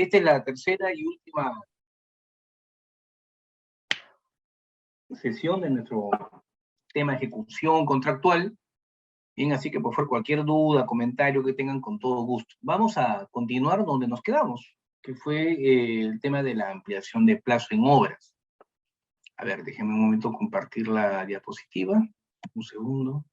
esta es la tercera y última sesión de nuestro tema de ejecución contractual. Bien, así que por favor, cualquier duda, comentario que tengan, con todo gusto. Vamos a continuar donde nos quedamos, que fue el tema de la ampliación de plazo en obras. A ver, déjenme un momento compartir la diapositiva. Un segundo.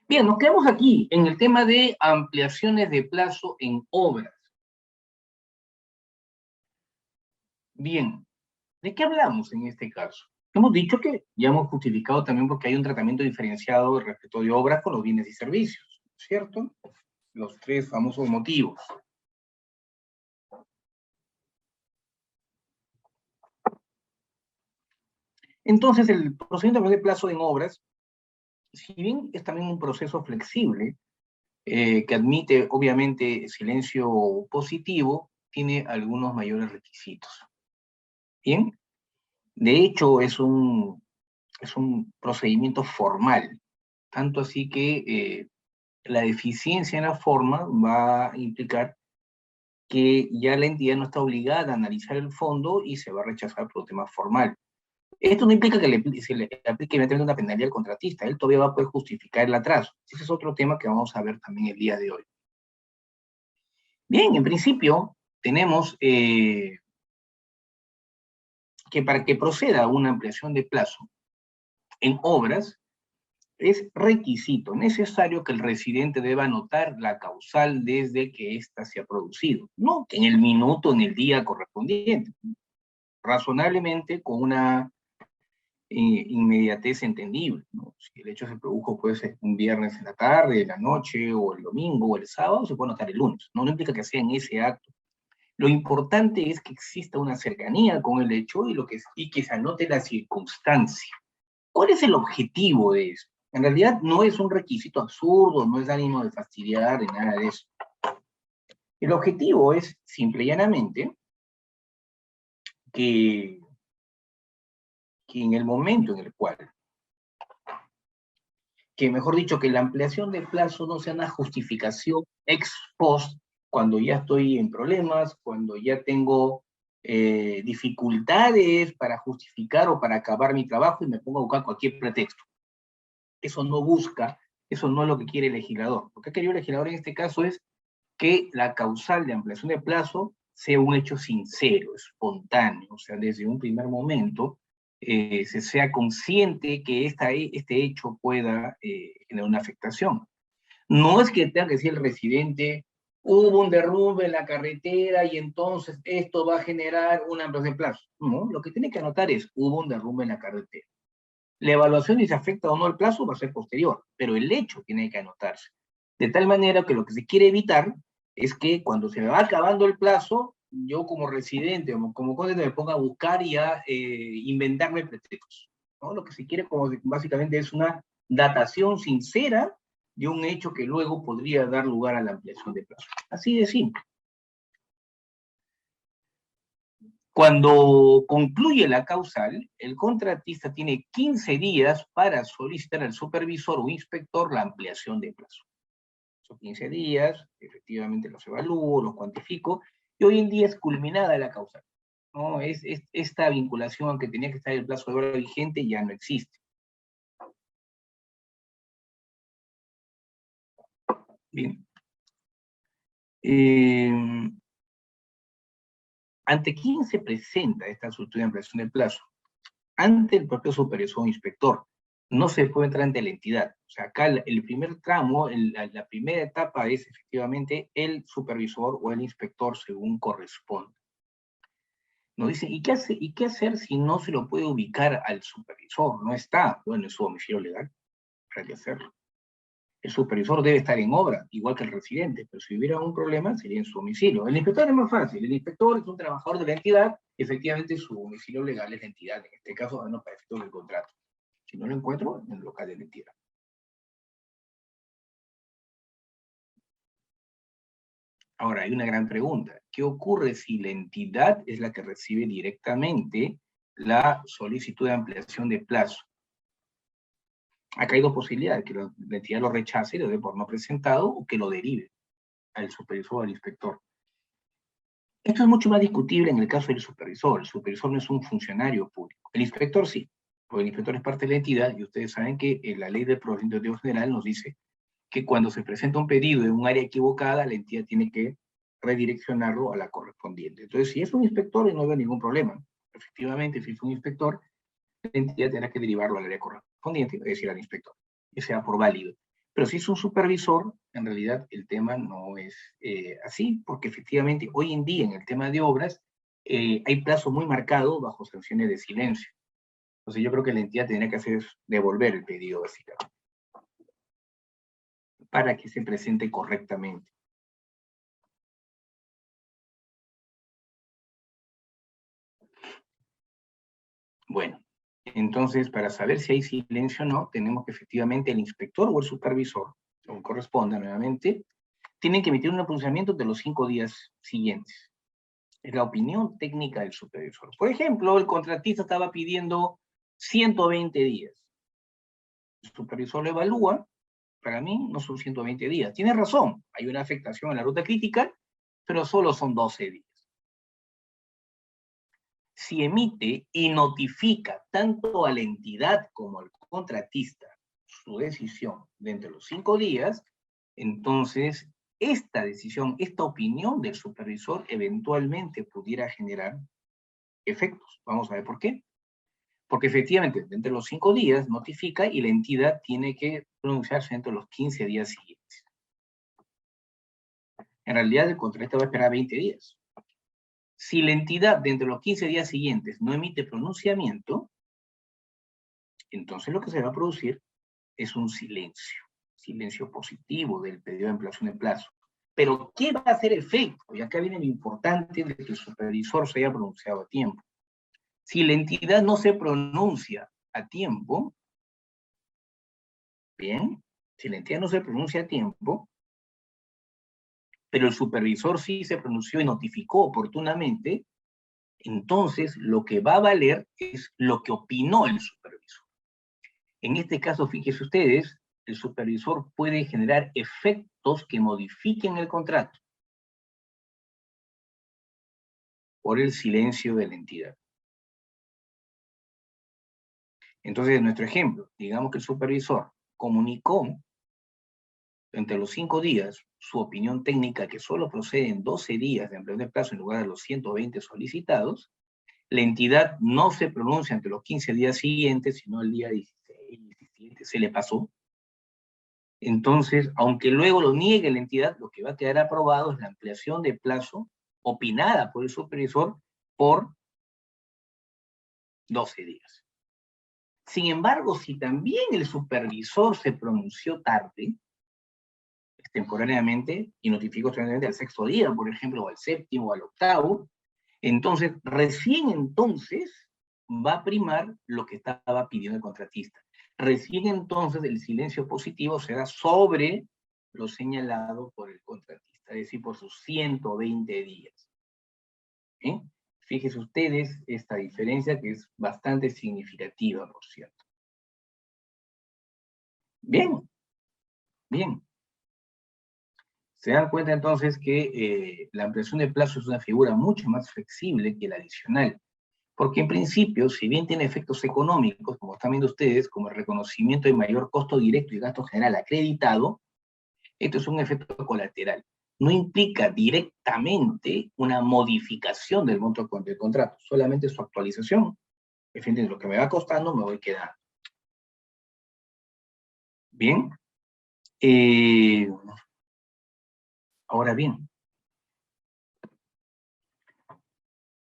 Bien, nos quedamos aquí en el tema de ampliaciones de plazo en obras. Bien, ¿de qué hablamos en este caso? Hemos dicho que ya hemos justificado también porque hay un tratamiento diferenciado respecto de obras con los bienes y servicios, ¿cierto? Los tres famosos motivos. Entonces, el procedimiento de plazo en obras, si bien es también un proceso flexible, que admite, obviamente, silencio positivo, tiene algunos mayores requisitos. Bien, de hecho, es un procedimiento formal, tanto así que la deficiencia en la forma va a implicar que ya la entidad no está obligada a analizar el fondo y se va a rechazar por un tema formal. Esto no implica que se le aplique inmediatamente una penalidad al contratista, él todavía va a poder justificar el atraso. Ese es otro tema que vamos a ver también el día de hoy. Bien, en principio tenemos que para que proceda una ampliación de plazo en obras, es requisito necesario que el residente deba anotar la causal desde que ésta se ha producido, no en el minuto, en el día correspondiente, razonablemente con una inmediatez entendible, ¿no? Si el hecho se produjo puede ser un viernes en la tarde, en la noche, o el domingo, o el sábado, se puede anotar el lunes, no implica que sea en ese acto. Lo importante es que exista una cercanía con el hecho y que se anote la circunstancia. ¿Cuál es el objetivo de eso? En realidad no es un requisito absurdo, no es ánimo de fastidiar, ni nada de eso. El objetivo es, simple y llanamente, que en el momento en el cual, mejor dicho, que la ampliación de plazo no sea una justificación ex post, cuando ya estoy en problemas, cuando ya tengo dificultades para justificar o para acabar mi trabajo y me pongo a buscar cualquier pretexto. Eso no busca, eso no es lo que quiere el legislador. Lo que ha querido el legislador en este caso es que la causal de ampliación de plazo sea un hecho sincero, espontáneo, o sea, desde un primer momento se sea consciente que este hecho pueda generar una afectación. No es que tenga que decir el residente, hubo un derrumbe en la carretera y entonces esto va a generar una ampliación de plazo. No, lo que tiene que anotar es, hubo un derrumbe en la carretera. La evaluación de si afecta o no el plazo va a ser posterior, pero el hecho tiene que anotarse. De tal manera que lo que se quiere evitar es que cuando se me va acabando el plazo, yo como residente o como conde me ponga a buscar y a inventarme pretextos, ¿no? Lo que se quiere básicamente es una datación sincera de un hecho que luego podría dar lugar a la ampliación de plazo. Así de simple. Cuando concluye la causal, el contratista tiene 15 días para solicitar al supervisor o inspector la ampliación de plazo. Son 15 días, efectivamente los evalúo, los cuantifico, y hoy en día es culminada la causal, ¿no? Esta vinculación que tenía que estar el plazo de obra vigente ya no existe. Bien. ¿Ante quién se presenta esta solicitud de ampliación de plazo? Ante el propio supervisor o inspector. No se puede entrar ante la entidad. O sea, acá el primer tramo, la primera etapa es efectivamente el supervisor o el inspector según corresponde. Nos dicen, ¿y qué hacer si no se lo puede ubicar al supervisor? No está, bueno, en su domicilio legal, para qué hacerlo. El supervisor debe estar en obra, igual que el residente, pero si hubiera un problema sería en su domicilio. El inspector es más fácil, el inspector es un trabajador de la entidad, y efectivamente su domicilio legal es la entidad, en este caso, no para efectos del contrato. Si no lo encuentro, en el local de la entidad. Ahora, hay una gran pregunta. ¿Qué ocurre si la entidad es la que recibe directamente la solicitud de ampliación de plazo? Acá hay dos posibilidades, que la entidad lo rechace y lo dé por no presentado, o que lo derive al supervisor o al inspector. Esto es mucho más discutible en el caso del supervisor. El supervisor no es un funcionario público. El inspector sí, porque el inspector es parte de la entidad, y ustedes saben que la ley del procedimiento administrativo general nos dice que cuando se presenta un pedido en un área equivocada, la entidad tiene que redireccionarlo a la correspondiente. Entonces, si es un inspector, no veo ningún problema. Efectivamente, si es un inspector, la entidad tendrá que derivarlo al área correspondiente, es decir, al inspector, que sea por válido. Pero si es un supervisor, en realidad el tema no es así, porque efectivamente hoy en día en el tema de obras hay plazo muy marcado bajo sanciones de silencio. Entonces yo creo que la entidad tendría que hacer es devolver el pedido básicamente, para que se presente correctamente. Bueno, entonces para saber si hay silencio o no, tenemos que efectivamente el inspector o el supervisor, según corresponda nuevamente, tienen que emitir un pronunciamiento de los 5 días siguientes. Es la opinión técnica del supervisor. Por ejemplo, el contratista estaba pidiendo 120 días. El supervisor lo evalúa, para mí no son 120 días. Tiene razón, hay una afectación en la ruta crítica, pero solo son 12 días. Si emite y notifica tanto a la entidad como al contratista su decisión dentro de los 5 días, entonces esta decisión, esta opinión del supervisor eventualmente pudiera generar efectos. Vamos a ver por qué. Porque efectivamente, dentro de los 5 días notifica y la entidad tiene que pronunciarse dentro de los 15 días siguientes. En realidad, el contratista va a esperar 20 días. Si la entidad dentro de los 15 días siguientes no emite pronunciamiento, entonces lo que se va a producir es un silencio positivo del pedido de ampliación de plazo. Pero, ¿qué va a hacer efecto? Y acá viene lo importante de que el supervisor se haya pronunciado a tiempo. Si la entidad no se pronuncia a tiempo, bien, si la entidad no se pronuncia a tiempo, pero el supervisor sí se pronunció y notificó oportunamente, entonces lo que va a valer es lo que opinó el supervisor. En este caso, fíjense ustedes, el supervisor puede generar efectos que modifiquen el contrato por el silencio de la entidad. Entonces, en nuestro ejemplo, digamos que el supervisor comunicó entre los 5 días su opinión técnica, que solo procede en 12 días de ampliación de plazo en lugar de los 120 solicitados. La entidad no se pronuncia entre los 15 días siguientes, sino el día 16, 17, se le pasó. Entonces, aunque luego lo niegue la entidad, lo que va a quedar aprobado es la ampliación de plazo opinada por el supervisor por 12 días. Sin embargo, si también el supervisor se pronunció tarde, extemporáneamente, y notificó extemporáneamente al 6º día, por ejemplo, o al 7º, o al 8º, entonces, recién entonces va a primar lo que estaba pidiendo el contratista. Recién entonces el silencio positivo será sobre lo señalado por el contratista, es decir, por sus 120 días. ¿Eh? Fíjense ustedes esta diferencia que es bastante significativa, por cierto. Bien, bien. Se dan cuenta entonces que la ampliación de plazo es una figura mucho más flexible que la adicional. Porque en principio, si bien tiene efectos económicos, como están viendo ustedes, como el reconocimiento de mayor costo directo y gasto general acreditado, esto es un efecto colateral. No implica directamente una modificación del monto del contrato, solamente su actualización. En fin, de lo que me va costando, me voy quedando. Bien. Ahora bien,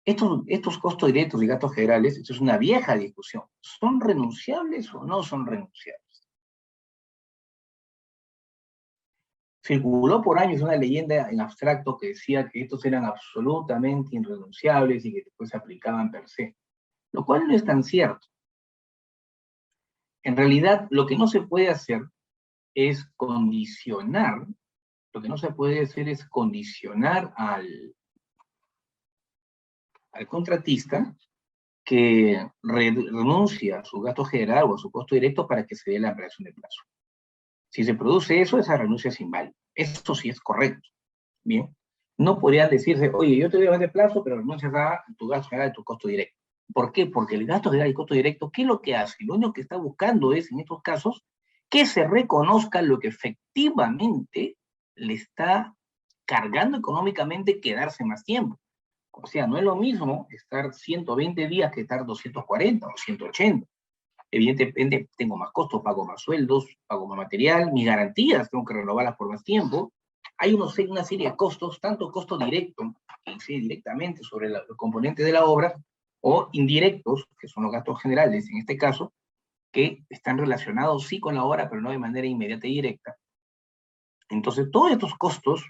estos costos directos y gastos generales, esto es una vieja discusión. ¿Son renunciables o no son renunciables? Circuló por años una leyenda en abstracto que decía que estos eran absolutamente irrenunciables y que después se aplicaban per se, lo cual no es tan cierto. En realidad, lo que no se puede hacer es condicionar Lo que no se puede hacer es condicionar al contratista que renuncia a su gasto general o a su costo directo para que se dé la ampliación de plazo. Si se produce eso, esa renuncia es inválida. Eso sí es correcto. Bien. No podrían decirse, oye, yo te doy de plazo, pero renuncias a tu gasto general y tu costo directo. ¿Por qué? Porque el gasto general y costo directo, ¿qué es lo que hace? Lo único que está buscando es, en estos casos, que se reconozca lo que efectivamente le está cargando económicamente quedarse más tiempo. O sea, no es lo mismo estar 120 días que estar 240 o 180. Evidentemente tengo más costos, pago más sueldos, pago más material, mis garantías tengo que renovarlas por más tiempo. Hay una serie de costos, tanto costo directo, que incide directamente sobre el componente de la obra, o indirectos, que son los gastos generales en este caso, que están relacionados sí con la obra, pero no de manera inmediata y directa. Entonces, todos estos costos,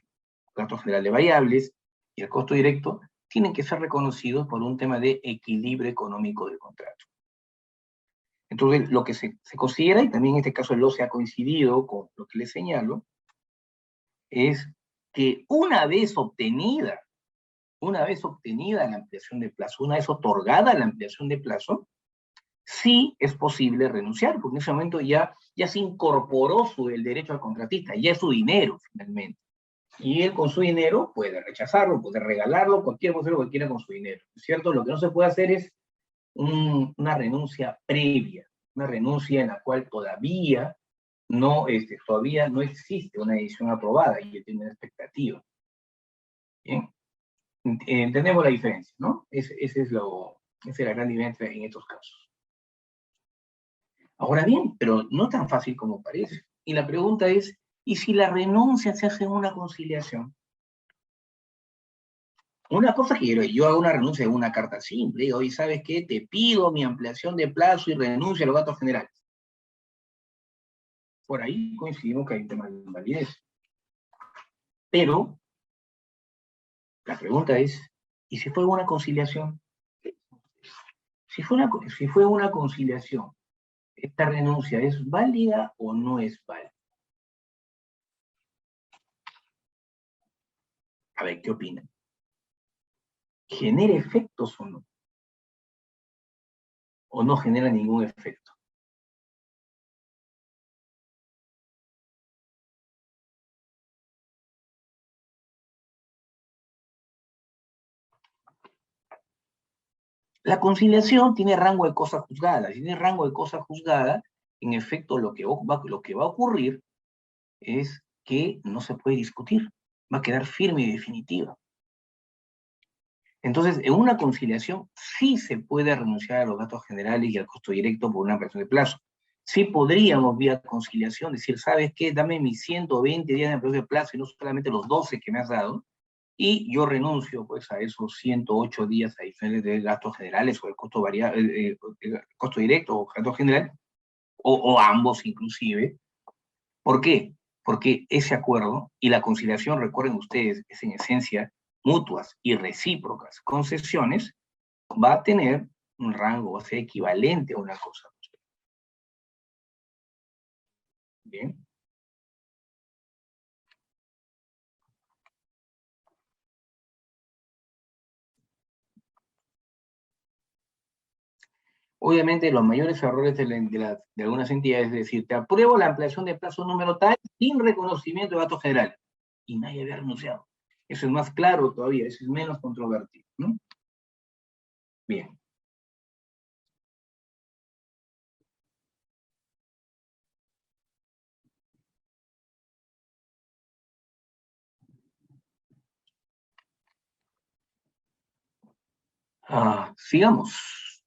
gastos generales variables y el costo directo, tienen que ser reconocidos por un tema de equilibrio económico del contrato. Entonces, lo que se considera, y también en este caso el LOCE ha coincidido con lo que les señalo, es que una vez obtenida la ampliación de plazo, una vez otorgada la ampliación de plazo, sí es posible renunciar, porque en ese momento ya se incorporó el derecho al contratista, ya es su dinero finalmente. Y él con su dinero puede rechazarlo, puede regalarlo, cualquiera puede hacer lo que quiera con su dinero, ¿cierto? Lo que no se puede hacer es una renuncia previa, una renuncia en la cual todavía no existe una decisión aprobada y él tiene una expectativa. ¿Bien? Entendemos la diferencia, ¿no? Esa es la gran diferencia en estos casos. Ahora bien, pero no tan fácil como parece. Y la pregunta es, ¿y si la renuncia se hace en una conciliación? Una cosa que yo hago una renuncia en una carta simple, hoy ¿sabes qué? Te pido mi ampliación de plazo y renuncio a los gastos generales. Por ahí coincidimos que hay un tema de invalidez. Pero la pregunta es, ¿y si fue una conciliación? Si fue una conciliación, ¿esta renuncia es válida o no es válida? A ver, ¿qué opinan? ¿Genera efectos o no? ¿O no genera ningún efecto? La conciliación tiene rango de cosa juzgada. Si tiene rango de cosa juzgada, en efecto lo que va a ocurrir es que no se puede discutir. Va a quedar firme y definitiva. Entonces, en una conciliación sí se puede renunciar a los gastos generales y al costo directo por una ampliación de plazo. Sí podríamos, vía conciliación, decir, ¿sabes qué? Dame mis 120 días de ampliación de plazo y no solamente los 12 que me has dado, y yo renuncio pues a esos 108 días adicionales de gastos generales o el costo variable, el costo directo o gasto general, o ambos inclusive. ¿Por qué? Porque ese acuerdo y la conciliación, recuerden ustedes, es en esencia mutuas y recíprocas concesiones, va a tener un rango, va a ser equivalente a una cosa. Bien. Obviamente, los mayores errores de algunas entidades es decir, te apruebo la ampliación de plazo número tal sin reconocimiento de datos generales. Y nadie había renunciado. Eso es más claro todavía, eso es menos controvertido, ¿no? Bien. Sigamos.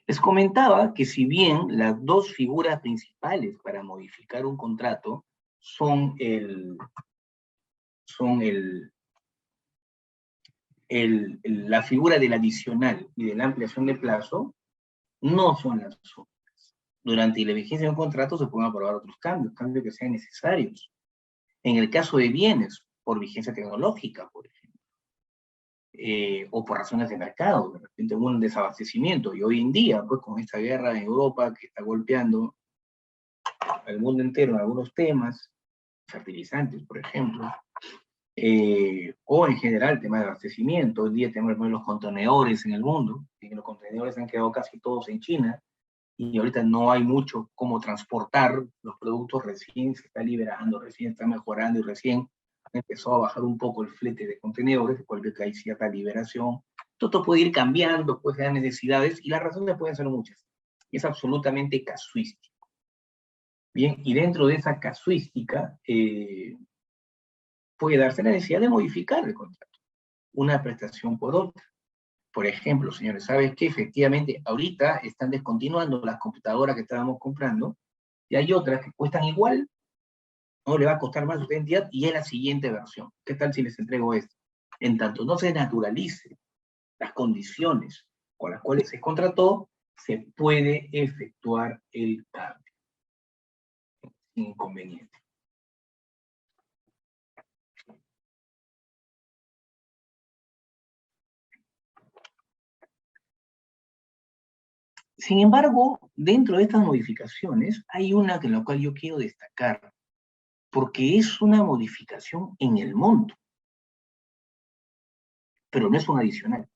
Les comentaba que si bien las dos figuras principales para modificar un contrato son la figura del adicional y de la ampliación de plazo, no son las únicas. Durante la vigencia de un contrato se pueden aprobar otros cambios que sean necesarios. En el caso de bienes, por vigencia tecnológica, por ejemplo, o por razones de mercado, de repente hubo un desabastecimiento, y hoy en día, pues con esta guerra en Europa que está golpeando al mundo entero en algunos temas, fertilizantes, por ejemplo, o en general el tema de abastecimiento. Hoy día tenemos los contenedores en el mundo, y los contenedores han quedado casi todos en China, y ahorita no hay mucho cómo transportar los productos, recién se está liberando, recién está mejorando, y recién empezó a bajar un poco el flete de contenedores, porque hay cierta liberación. Todo puede ir cambiando, puede dar necesidades, y las razones pueden ser muchas. Y es absolutamente casuístico. Bien, y dentro de esa casuística, puede darse la necesidad de modificar el contrato, una prestación por otra. Por ejemplo, señores, ¿sabes qué? Efectivamente, ahorita están descontinuando las computadoras que estábamos comprando, y hay otras que cuestan igual, no le va a costar más su entidad, y es la siguiente versión. ¿Qué tal si les entrego esto? En tanto no se naturalice las condiciones con las cuales se contrató, se puede efectuar el cambio. Inconveniente. Sin embargo, dentro de estas modificaciones, hay una en la cual yo quiero destacar, porque es una modificación en el monto, pero no es un adicional.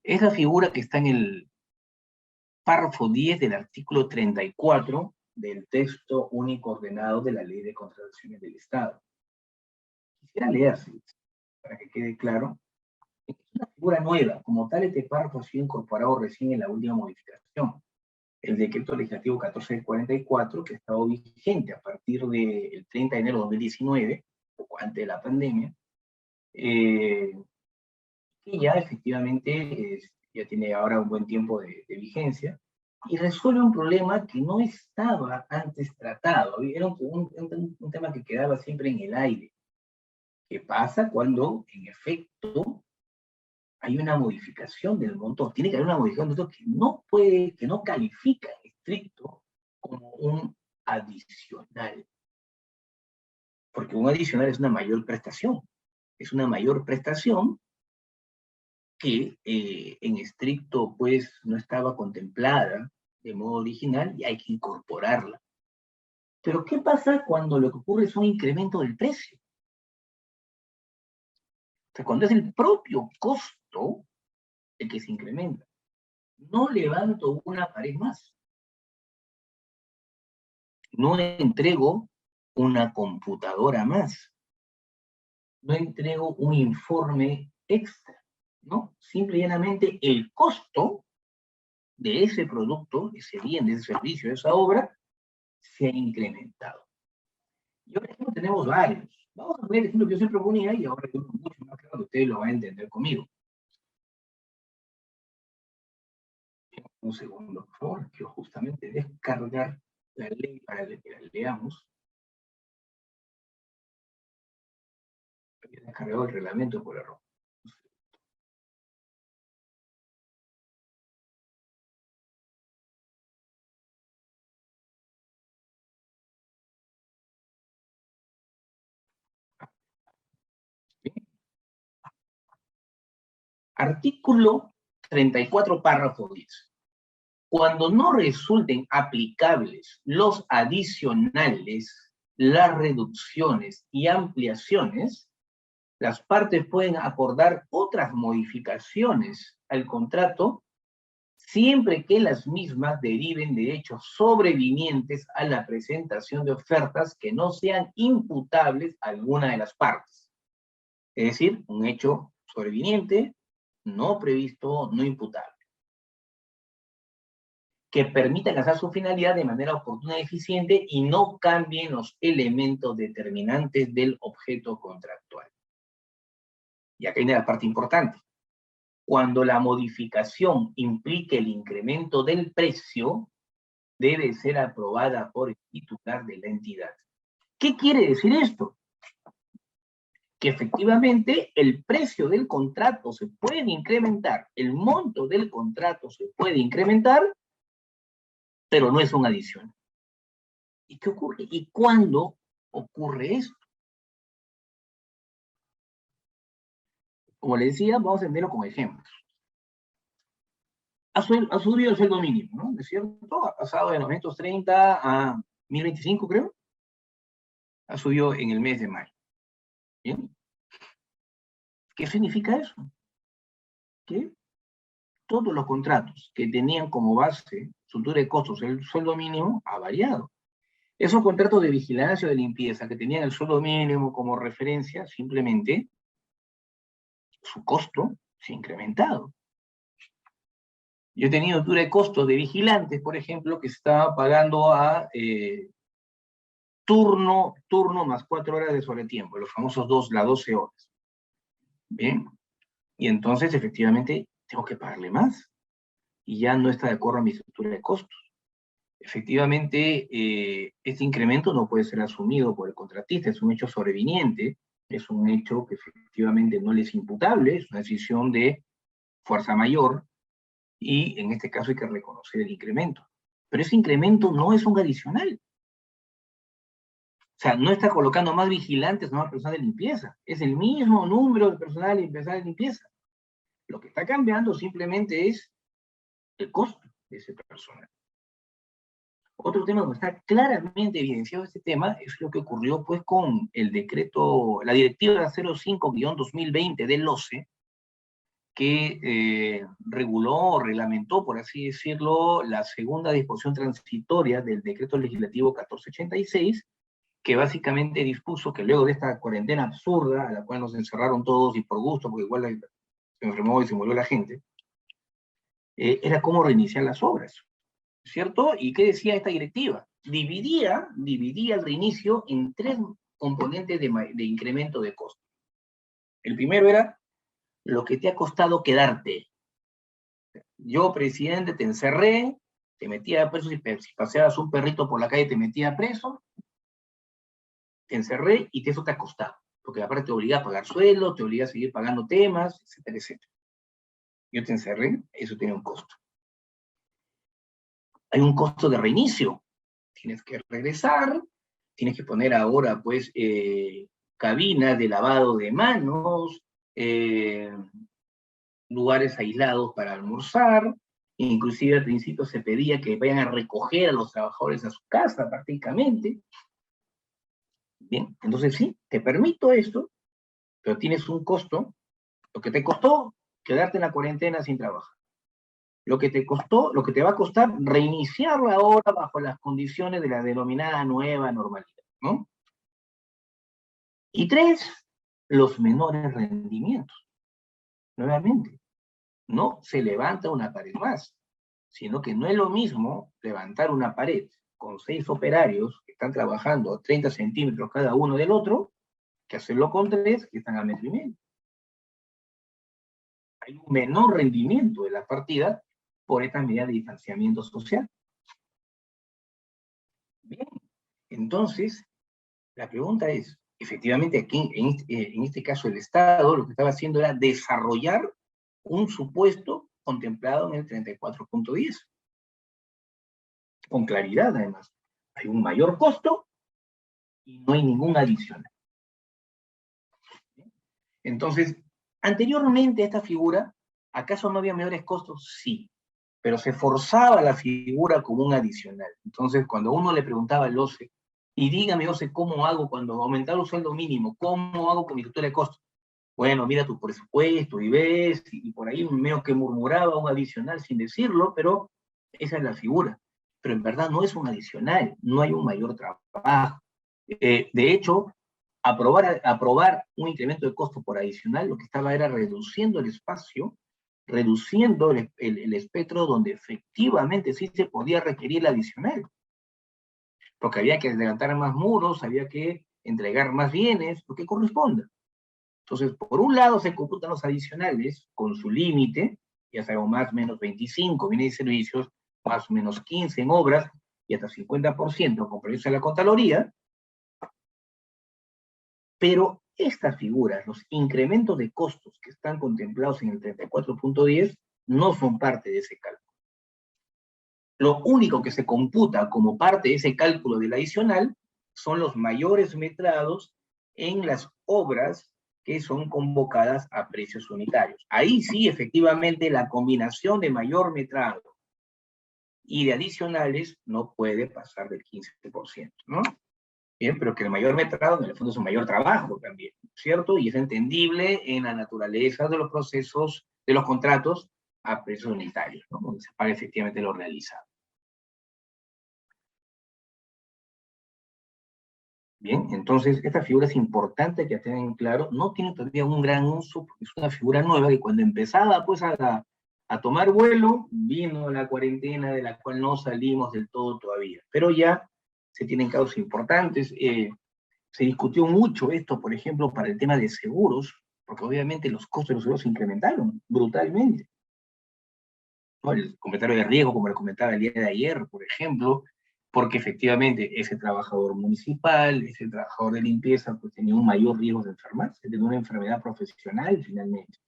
Es la figura que está en el párrafo 10 del artículo 34 del texto único ordenado de la Ley de Contrataciones del Estado. Quisiera leerse, para que quede claro. Es una figura nueva, como tal este párrafo ha sido incorporado recién en la última modificación, el decreto legislativo 1444, que ha estado vigente a partir del 30 de enero de 2019, poco antes de la pandemia, que ya efectivamente ya tiene ahora un buen tiempo de vigencia, y resuelve un problema que no estaba antes tratado. Era un tema que quedaba siempre en el aire. ¿Qué pasa cuando, en efecto, hay una modificación del monto? Tiene que haber una modificación del monto que no califica en estricto como un adicional. Porque un adicional es una mayor prestación. Es una mayor prestación que en estricto, pues, no estaba contemplada de modo original y hay que incorporarla. Pero, ¿qué pasa cuando lo que ocurre es un incremento del precio? O sea, cuando es el propio costo el que se incrementa. No levanto una pared más. No entrego una computadora más. No entrego un informe extra, ¿no? Simple y llanamente el costo de ese producto, de ese bien, de ese servicio, de esa obra, se ha incrementado. Y ahora ejemplo tenemos varios. Vamos a poner el ejemplo que yo siempre ponía y ahora es mucho más claro que ustedes lo van a entender conmigo. Un segundo, por favor, quiero justamente descargar la ley para que la leamos. Había descargado el reglamento por error. Artículo 34, párrafo 10. Cuando no resulten aplicables los adicionales, las reducciones y ampliaciones, las partes pueden acordar otras modificaciones al contrato, siempre que las mismas deriven de hechos sobrevinientes a la presentación de ofertas que no sean imputables a alguna de las partes. Es decir, un hecho sobreviniente, no previsto, no imputable, que permita alcanzar su finalidad de manera oportuna y eficiente y no cambien los elementos determinantes del objeto contractual. Y acá viene la parte importante. Cuando la modificación implique el incremento del precio, debe ser aprobada por el titular de la entidad. ¿Qué quiere decir esto? Que efectivamente el precio del contrato se puede incrementar, el monto del contrato se puede incrementar, pero no es una adición. ¿Y qué ocurre? ¿Y cuándo ocurre esto? Como les decía, vamos a entenderlo con ejemplos. ha subido el sueldo mínimo, ¿no? ¿Es cierto? Ha pasado de 930 a 1025, creo. Ha subido en el mes de mayo. ¿Bien? ¿Qué significa eso? Que todos los contratos que tenían como base estructura de costos el sueldo mínimo ha variado. Esos contratos de vigilancia o de limpieza que tenían el sueldo mínimo como referencia, simplemente su costo se ha incrementado. Yo he tenido estructura de costos de vigilantes, por ejemplo, que se estaba pagando a turno más 4 horas de sobretiempo, los famosos las 12 horas. Bien, y entonces efectivamente tengo que pagarle más y ya no está de acuerdo a mi estructura de costos. Efectivamente, este incremento no puede ser asumido por el contratista, es un hecho sobreviniente, es un hecho que efectivamente no le es imputable, es una decisión de fuerza mayor, y en este caso hay que reconocer el incremento. Pero ese incremento no es un adicional. O sea, no está colocando más vigilantes, no más personal de limpieza. Es el mismo número de personal de limpieza. Lo que está cambiando simplemente es el costo de ese personal. Otro tema donde está claramente evidenciado este tema es lo que ocurrió pues con el decreto, la directiva 05-2020 del OCE, que reguló, reglamentó, por así decirlo, la segunda disposición transitoria del decreto legislativo 1486, que básicamente dispuso que luego de esta cuarentena absurda, a la cual nos encerraron todos y por gusto, porque igual se enfermó y se murió la gente, era cómo reiniciar las obras, ¿cierto? ¿Y qué decía esta directiva? Dividía el reinicio en 3 componentes de incremento de costo. El primero era lo que te ha costado quedarte. Yo, presidente, te encerré, te metía preso, si paseabas un perrito por la calle te metía preso, te encerré y eso te ha costado, porque aparte te obliga a pagar sueldo, te obliga a seguir pagando temas, etcétera, etcétera. Yo te encerré, eso tiene un costo. Hay un costo de reinicio, tienes que regresar, tienes que poner ahora, pues, cabinas de lavado de manos, lugares aislados para almorzar, inclusive al principio se pedía que vayan a recoger a los trabajadores a su casa prácticamente. Bien, entonces sí, te permito esto, pero tienes un costo, lo que te costó quedarte en la cuarentena sin trabajar. Lo que te costó, lo que te va a costar reiniciarla ahora bajo las condiciones de la denominada nueva normalidad, ¿no? Y 3, los menores rendimientos. Nuevamente, no se levanta una pared más, sino que no es lo mismo levantar una pared con 6 operarios que están trabajando a 30 centímetros cada uno del otro, que hacerlo con 3 que están a 1,5 metros. Hay un menor rendimiento de la partida por esta medida de distanciamiento social. Bien, entonces, la pregunta es, efectivamente aquí, en este caso el Estado, lo que estaba haciendo era desarrollar un supuesto contemplado en el 34.10. Con claridad, además. Hay un mayor costo y no hay ningún adicional. Entonces, anteriormente a esta figura, ¿acaso no había mayores costos? Sí, pero se forzaba la figura como un adicional. Entonces, cuando uno le preguntaba al OCE, y dígame, OCE, ¿cómo hago cuando aumentar el sueldo mínimo? ¿Cómo hago con mi estructura de costos? Bueno, mira tu presupuesto y ves, y por ahí medio que murmuraba un adicional sin decirlo, pero esa es la figura. Pero en verdad no es un adicional, no hay un mayor trabajo. De hecho, aprobar un incremento de costo por adicional, lo que estaba era reduciendo el espacio, reduciendo el espectro donde efectivamente sí se podía requerir el adicional. Porque había que levantar más muros, había que entregar más bienes, lo que corresponda. Entonces, por un lado se computan los adicionales con su límite, ya sabemos más o menos 25 bienes y servicios, más o menos 15 en obras, y hasta 50% con permiso de la Contraloría, pero estas figuras, los incrementos de costos que están contemplados en el 34.10, no son parte de ese cálculo. Lo único que se computa como parte de ese cálculo del adicional son los mayores metrados en las obras que son convocadas a precios unitarios. Ahí sí, efectivamente, la combinación de mayor metrado y de adicionales no puede pasar del 15%, ¿no? Bien, pero que el mayor metrado en el fondo es un mayor trabajo también, ¿cierto? Y es entendible en la naturaleza de los procesos, de los contratos a precios unitarios, ¿no? Donde se paga efectivamente lo realizado. Bien, entonces esta figura es importante que tengan claro, no tiene todavía un gran uso, porque es una figura nueva que cuando empezaba pues a tomar vuelo, vino la cuarentena de la cual no salimos del todo todavía, pero ya se tienen causas importantes. Se discutió mucho esto, por ejemplo, para el tema de seguros, porque obviamente los costos de los seguros se incrementaron brutalmente, ¿no? El comentario de riesgo, como lo comentaba el día de ayer, por ejemplo, porque efectivamente ese trabajador municipal, ese trabajador de limpieza, pues tenía un mayor riesgo de enfermarse, de una enfermedad profesional finalmente.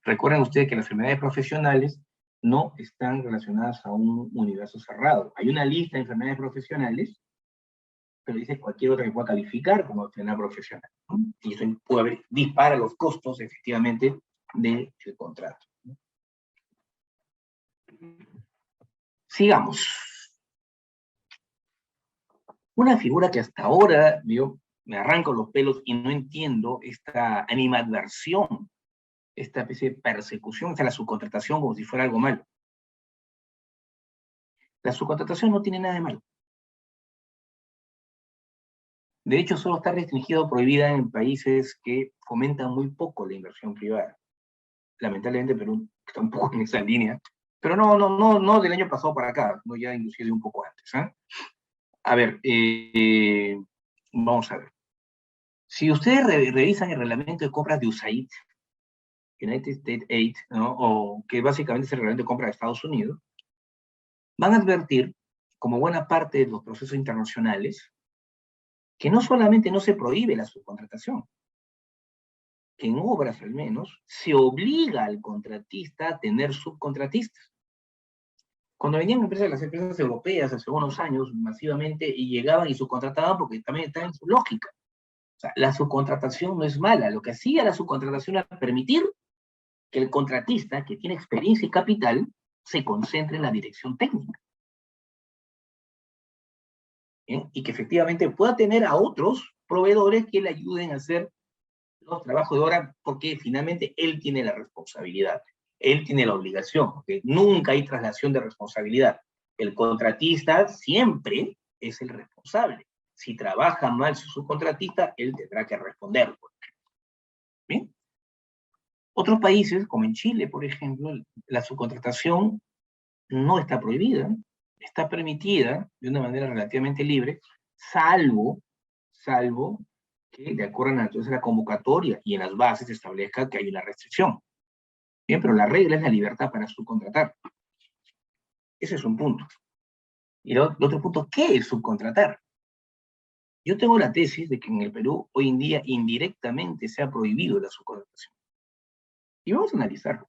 Recuerden ustedes que las enfermedades profesionales no están relacionadas a un universo cerrado. Hay una lista de enfermedades profesionales, pero dice cualquier otra que pueda calificar como enfermedad profesional, ¿no? Y eso puede haber, dispara los costos efectivamente del contrato. Sigamos. Una figura que hasta ahora yo me arranco los pelos y no entiendo esta animadversión, esta especie de persecución hacia la subcontratación como si fuera algo malo. La subcontratación no tiene nada de malo. De hecho, solo está restringida o prohibida en países que fomentan muy poco la inversión privada. Lamentablemente Perú está un poco en esa línea, pero no del año pasado para acá, no ya inclusive un poco antes. ¿Eh? A ver, vamos a ver. Si ustedes revisan el reglamento de compras de USAID, United States Aid, ¿no? O que básicamente es el reglamento de compra de Estados Unidos, van a advertir, como buena parte de los procesos internacionales, que no solamente no se prohíbe la subcontratación, que en obras al menos se obliga al contratista a tener subcontratistas. Cuando venían las empresas europeas hace unos años masivamente y llegaban y subcontrataban porque también está en su lógica. O sea, la subcontratación no es mala. Lo que hacía la subcontratación era permitir que el contratista, que tiene experiencia y capital, se concentre en la dirección técnica. ¿Bien? Y que efectivamente pueda tener a otros proveedores que le ayuden a hacer los trabajos de obra porque finalmente él tiene la responsabilidad. Él tiene la obligación, porque nunca hay traslación de responsabilidad. El contratista siempre es el responsable. Si trabaja mal su subcontratista, él tendrá que responder. ¿Bien? Otros países, como en Chile, por ejemplo, la subcontratación no está prohibida, está permitida de una manera relativamente libre, salvo que de acuerdo a la naturaleza de la convocatoria y en las bases se establezca que hay una restricción. Bien, pero la regla es la libertad para subcontratar. Ese es un punto. Y el otro punto, ¿qué es subcontratar? Yo tengo la tesis de que en el Perú hoy en día indirectamente se ha prohibido la subcontratación. Y vamos a analizarlo.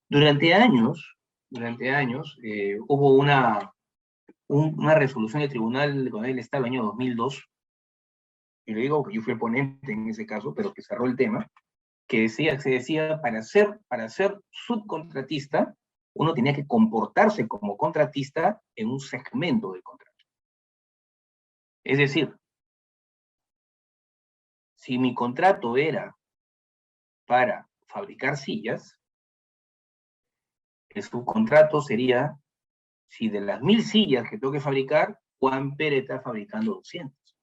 Durante años hubo una resolución del Tribunal del Estado del año 2002, y le digo que yo fui el ponente en ese caso, pero que cerró el tema, que se decía, para ser subcontratista, uno tenía que comportarse como contratista en un segmento del contrato. Es decir, si mi contrato era para fabricar sillas, el subcontrato sería, si de las 1000 sillas que tengo que fabricar, Juan Pérez está fabricando 200.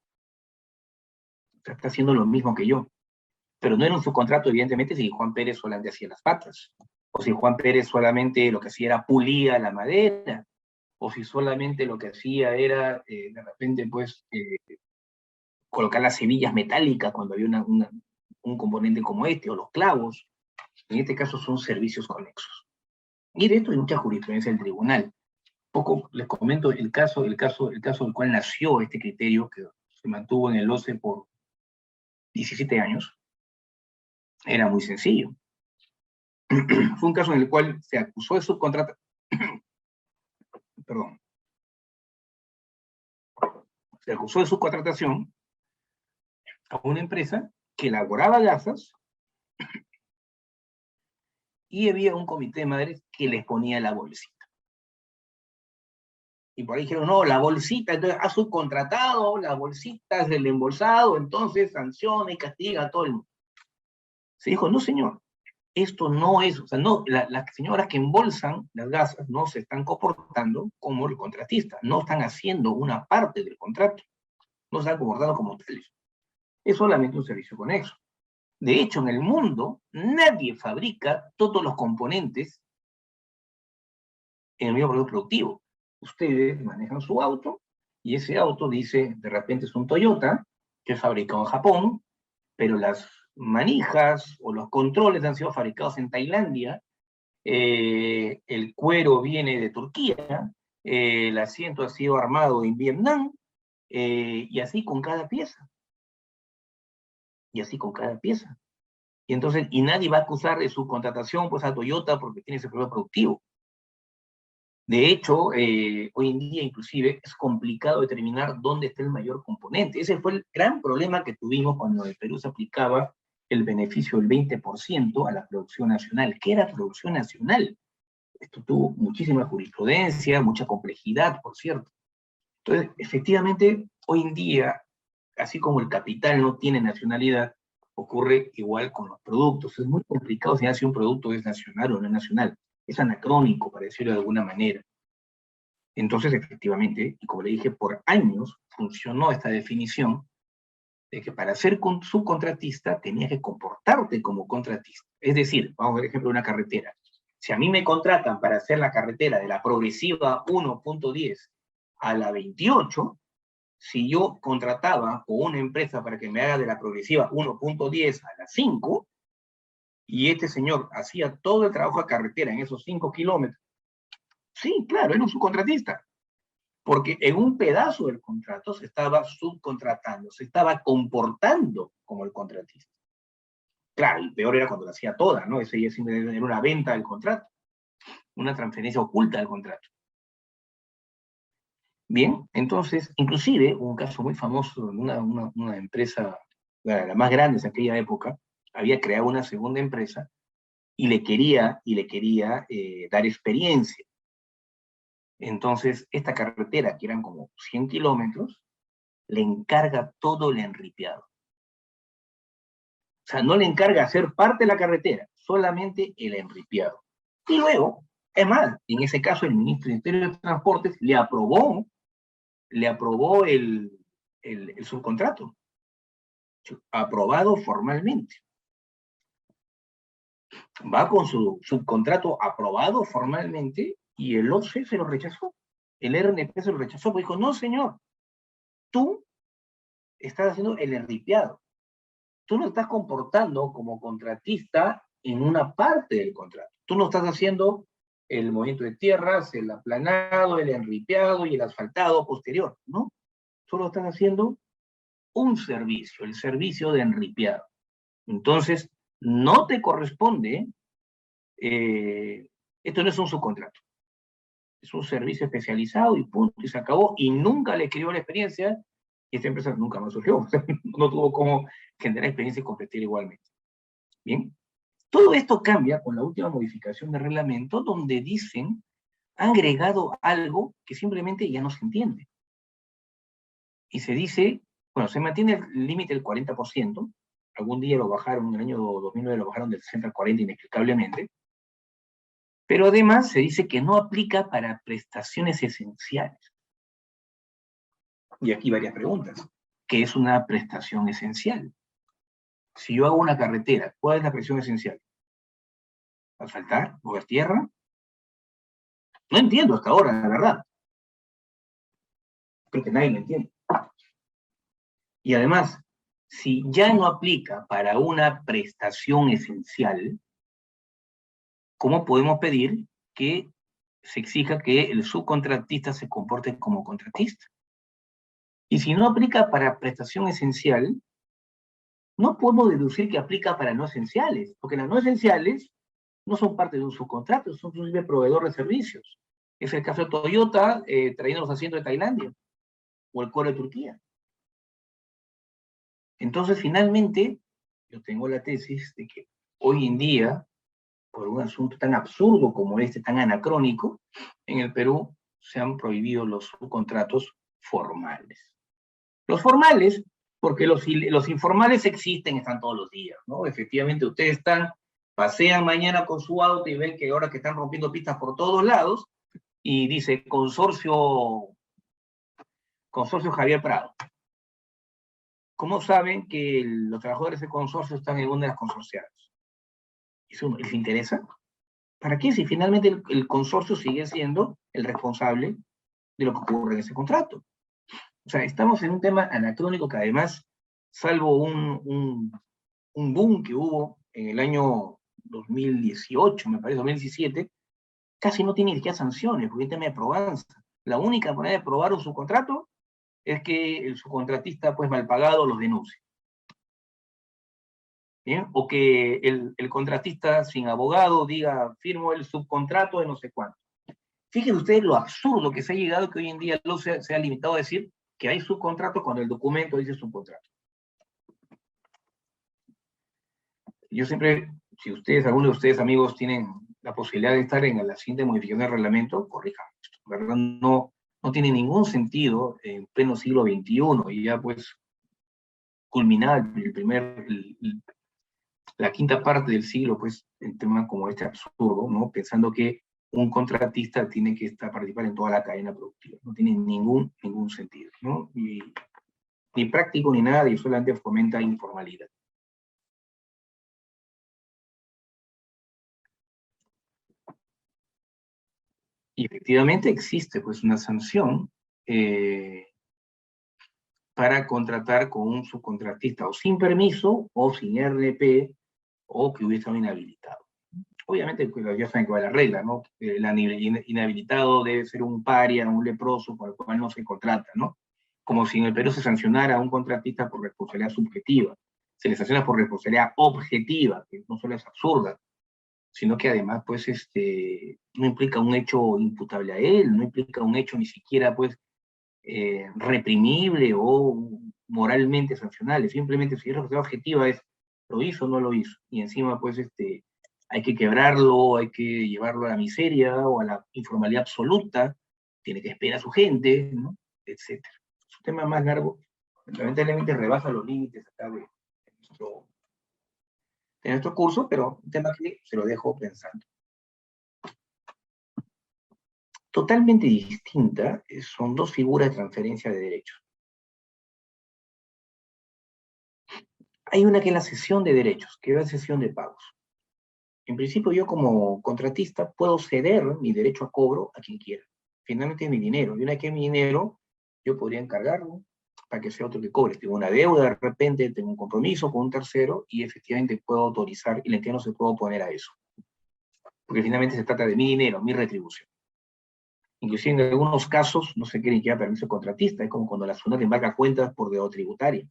O sea, está haciendo lo mismo que yo. Pero no era un subcontrato, evidentemente, si Juan Pérez solamente hacía las patas, o si Juan Pérez solamente lo que hacía era pulía la madera, o si solamente lo que hacía era, de repente, pues, colocar las semillas metálicas cuando había un componente como este, o los clavos. En este caso son servicios conexos. Y de esto hay mucha jurisprudencia del tribunal. Poco les comento el caso del cual nació este criterio, que se mantuvo en el OCE por 17 años. Era muy sencillo. Fue un caso en el cual se acusó de subcontrata, perdón, se acusó de subcontratación a una empresa que elaboraba gasas, y había un comité de madres que les ponía la bolsita. Y por ahí dijeron, no, la bolsita, entonces ha subcontratado las bolsitas del embolsado, entonces sanciona y castiga a todo el mundo. Se dijo, no señor, esto no es, o sea, no, las señoras que embolsan las gasas no se están comportando como el contratista, no están haciendo una parte del contrato, no se están comportando como tales. Es solamente un servicio conexo. De hecho, en el mundo, nadie fabrica todos los componentes en el mismo producto productivo. Ustedes manejan su auto, y ese auto dice, de repente es un Toyota, que es fabricado en Japón, pero las manijas o los controles han sido fabricados en Tailandia, el cuero viene de Turquía, el asiento ha sido armado en Vietnam, y así con cada pieza. Y así con cada pieza. Y entonces, y nadie va a acusar de su contratación pues a Toyota porque tiene ese problema productivo. De hecho, hoy en día inclusive es complicado determinar dónde está el mayor componente. Ese fue el gran problema que tuvimos cuando en Perú se aplicaba el beneficio del 20% a la producción nacional. ¿Qué era producción nacional? Esto tuvo muchísima jurisprudencia, mucha complejidad, por cierto. Entonces, efectivamente, hoy en día, así como el capital no tiene nacionalidad, ocurre igual con los productos. Es muy complicado señalar si un producto es nacional o no es nacional. Es anacrónico, para decirlo de alguna manera. Entonces, efectivamente, y como le dije, por años funcionó esta definición de que para ser subcontratista tenías que comportarte como contratista. Es decir, vamos a ver ejemplo de una carretera. Si a mí me contratan para hacer la carretera de la progresiva 1.10 a la 28, si yo contrataba con una empresa para que me haga de la progresiva 1.10 a la 5, y este señor hacía todo el trabajo de carretera en esos 5 kilómetros, sí, claro, era un subcontratista, porque en un pedazo del contrato se estaba subcontratando, se estaba comportando como el contratista. Claro, el peor era cuando lo hacía toda, ¿no? Ese ya era una venta del contrato, una transferencia oculta del contrato. Bien, entonces, inclusive, hubo un caso muy famoso, una empresa, la más grande en aquella época, había creado una segunda empresa y le quería dar experiencia. Entonces, esta carretera, que eran como 100 kilómetros, le encarga todo el enripiado. O sea, no le encarga hacer parte de la carretera, solamente el enripiado. Y luego, es más, en ese caso el Ministerio de Transportes le aprobó el subcontrato, aprobado formalmente. Va con su subcontrato aprobado formalmente y el OCE se lo rechazó. El RNP se lo rechazó, porque dijo, no señor, tú estás haciendo el enripiado. Tú no estás comportando como contratista en una parte del contrato. Tú no estás haciendo el movimiento de tierras, el aplanado, el enripiado y el asfaltado posterior, ¿no? Solo estás haciendo un servicio, el servicio de enripiado. Entonces, no te corresponde, esto no es un subcontrato, es un servicio especializado y punto, y se acabó, y nunca le escribió la experiencia, y esta empresa nunca más surgió, no tuvo cómo generar experiencia y competir igualmente. Bien, todo esto cambia con la última modificación del reglamento, donde dicen, han agregado algo que simplemente ya no se entiende. Y se dice, bueno, se mantiene el límite del 40%, algún día lo bajaron, en el año 2009 lo bajaron del 60 al 40 inexplicablemente, pero además se dice que no aplica para prestaciones esenciales. Y aquí varias preguntas. ¿Qué es una prestación esencial? Si yo hago una carretera, ¿cuál es la prestación esencial? ¿Asfaltar? ¿Mover tierra? No entiendo hasta ahora, la verdad. Creo que nadie lo entiende. Y además, si ya no aplica para una prestación esencial, ¿cómo podemos pedir que se exija que el subcontratista se comporte como contratista? Y si no aplica para prestación esencial, no podemos deducir que aplica para no esenciales, porque las no esenciales no son parte de un subcontrato, son un libre proveedor de servicios. Es el caso de Toyota trayendo los asientos de Tailandia, o el cuero de Turquía. Entonces, finalmente, yo tengo la tesis de que hoy en día, por un asunto tan absurdo como este, tan anacrónico, en el Perú se han prohibido los subcontratos formales. Los formales, porque los informales existen, están todos los días, ¿no? Efectivamente, ustedes pasean mañana con su auto y ven que ahora que están rompiendo pistas por todos lados, y dice consorcio Javier Prado. ¿Cómo saben que los trabajadores de consorcio están en una de las consorciadas? ¿Eso les interesa? ¿Para qué? Si finalmente el consorcio sigue siendo el responsable de lo que ocurre en ese contrato. O sea, estamos en un tema anacrónico que además, salvo un boom que hubo en el año 2018, me parece, 2017, casi no tiene ni siquiera sanciones, porque hay tema de probanza. La única manera de probar un subcontrato es que el subcontratista, pues mal pagado, los denuncie. ¿Bien? O que el contratista sin abogado diga, firmo el subcontrato de no sé cuánto. Fíjense ustedes lo absurdo que se ha llegado, que hoy en día se ha limitado a decir que hay subcontrato cuando el documento dice subcontrato. Yo siempre, si ustedes, algunos de ustedes, amigos, tienen la posibilidad de estar en la siguiente modificación del reglamento, corrijan esto. ¿Verdad? No tiene ningún sentido en pleno siglo XXI, y ya pues culminar la quinta parte del siglo, pues, en temas como este absurdo, ¿no? Pensando que un contratista tiene que participar en toda la cadena productiva. No tiene ningún sentido, ¿no? Ni práctico ni nada, y solamente fomenta informalidad. Y efectivamente existe, pues, una sanción para contratar con un subcontratista o sin permiso, o sin RP, o que hubiese estado inhabilitado. Obviamente, pues, ya saben cuál es la regla, ¿no? El inhabilitado debe ser un paria, un leproso, por el cual no se contrata, ¿no? Como si en el Perú se sancionara a un contratista por responsabilidad subjetiva. Se le sanciona por responsabilidad objetiva, que no solo es absurda, sino que además, pues, no implica un hecho imputable a él, no implica un hecho ni siquiera, pues, reprimible o moralmente sancionable. Simplemente, si es responsabilidad objetiva, es lo hizo o no lo hizo. Y encima, pues, hay que quebrarlo, hay que llevarlo a la miseria o a la informalidad absoluta, tiene que esperar a su gente, ¿no? Etcétera. Es un tema más largo, lamentablemente rebasa los límites acá de nuestro curso, pero un tema que se lo dejo pensando. Totalmente distinta son dos figuras de transferencia de derechos. Hay una que es la cesión de derechos, que es la cesión de pagos. En principio, yo como contratista puedo ceder mi derecho a cobro a quien quiera. Finalmente es mi dinero, y una vez que es mi dinero, yo podría encargarlo para que sea otro que cobre. Tengo una deuda, de repente tengo un compromiso con un tercero, y efectivamente puedo autorizar, y la entidad no se puede oponer a eso. Porque finalmente se trata de mi dinero, mi retribución. Inclusive en algunos casos no se quiere ni siquiera permiso contratista, es como cuando la SUNAT embarga cuentas por deuda tributaria.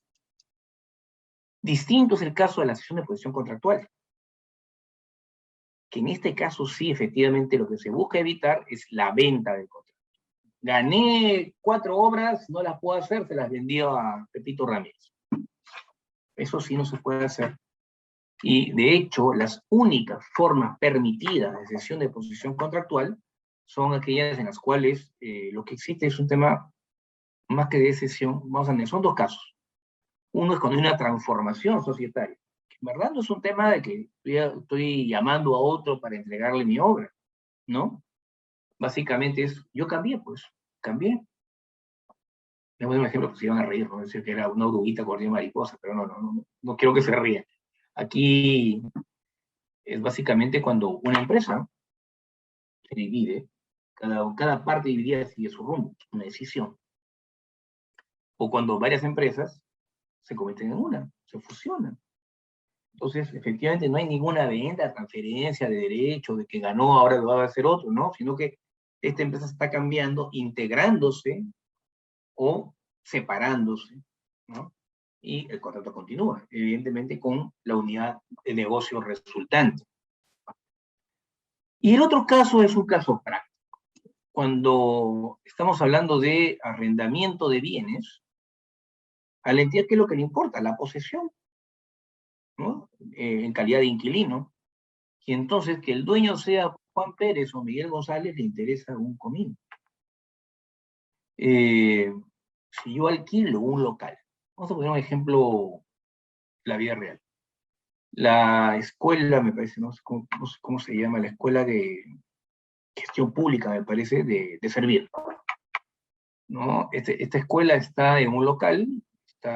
Distinto es el caso de la cesión de posición contractual, que en este caso sí, efectivamente, lo que se busca evitar es la venta del contrato. Gané 4 obras, no las puedo hacer, se las vendió a Pepito Ramírez. Eso sí no se puede hacer. Y de hecho, las únicas formas permitidas de cesión de posición contractual son aquellas en las cuales lo que existe es un tema más que de cesión. Vamos a ver, son dos casos. Uno es cuando hay una transformación societaria. En verdad no es un tema de que estoy llamando a otro para entregarle mi obra, ¿no? Básicamente es, yo cambié, pues, cambié. Les voy a dar un ejemplo que se iban a reír, ¿no? Decir que era una oruguita con mariposa, pero no quiero que se rían. Aquí es básicamente cuando una empresa se divide, cada parte dividida sigue su rumbo, una decisión. O cuando varias empresas se convierten en una, se fusionan. Entonces, efectivamente, no hay ninguna venta, transferencia de derecho, de que ganó, ahora lo va a hacer otro, ¿no? Sino que esta empresa está cambiando, integrándose o separándose, ¿no? Y el contrato continúa, evidentemente, con la unidad de negocio resultante. Y el otro caso es un caso práctico. Cuando estamos hablando de arrendamiento de bienes, a la entidad, ¿qué es lo que le importa? La posesión. ¿no? En calidad de inquilino, y entonces que el dueño sea Juan Pérez o Miguel González le interesa un comino. Si yo alquilo un local, vamos a poner un ejemplo, la vida real. La escuela, me parece, no sé cómo se llama, la escuela de gestión pública, me parece, de Servir, ¿no? Esta escuela está en un local,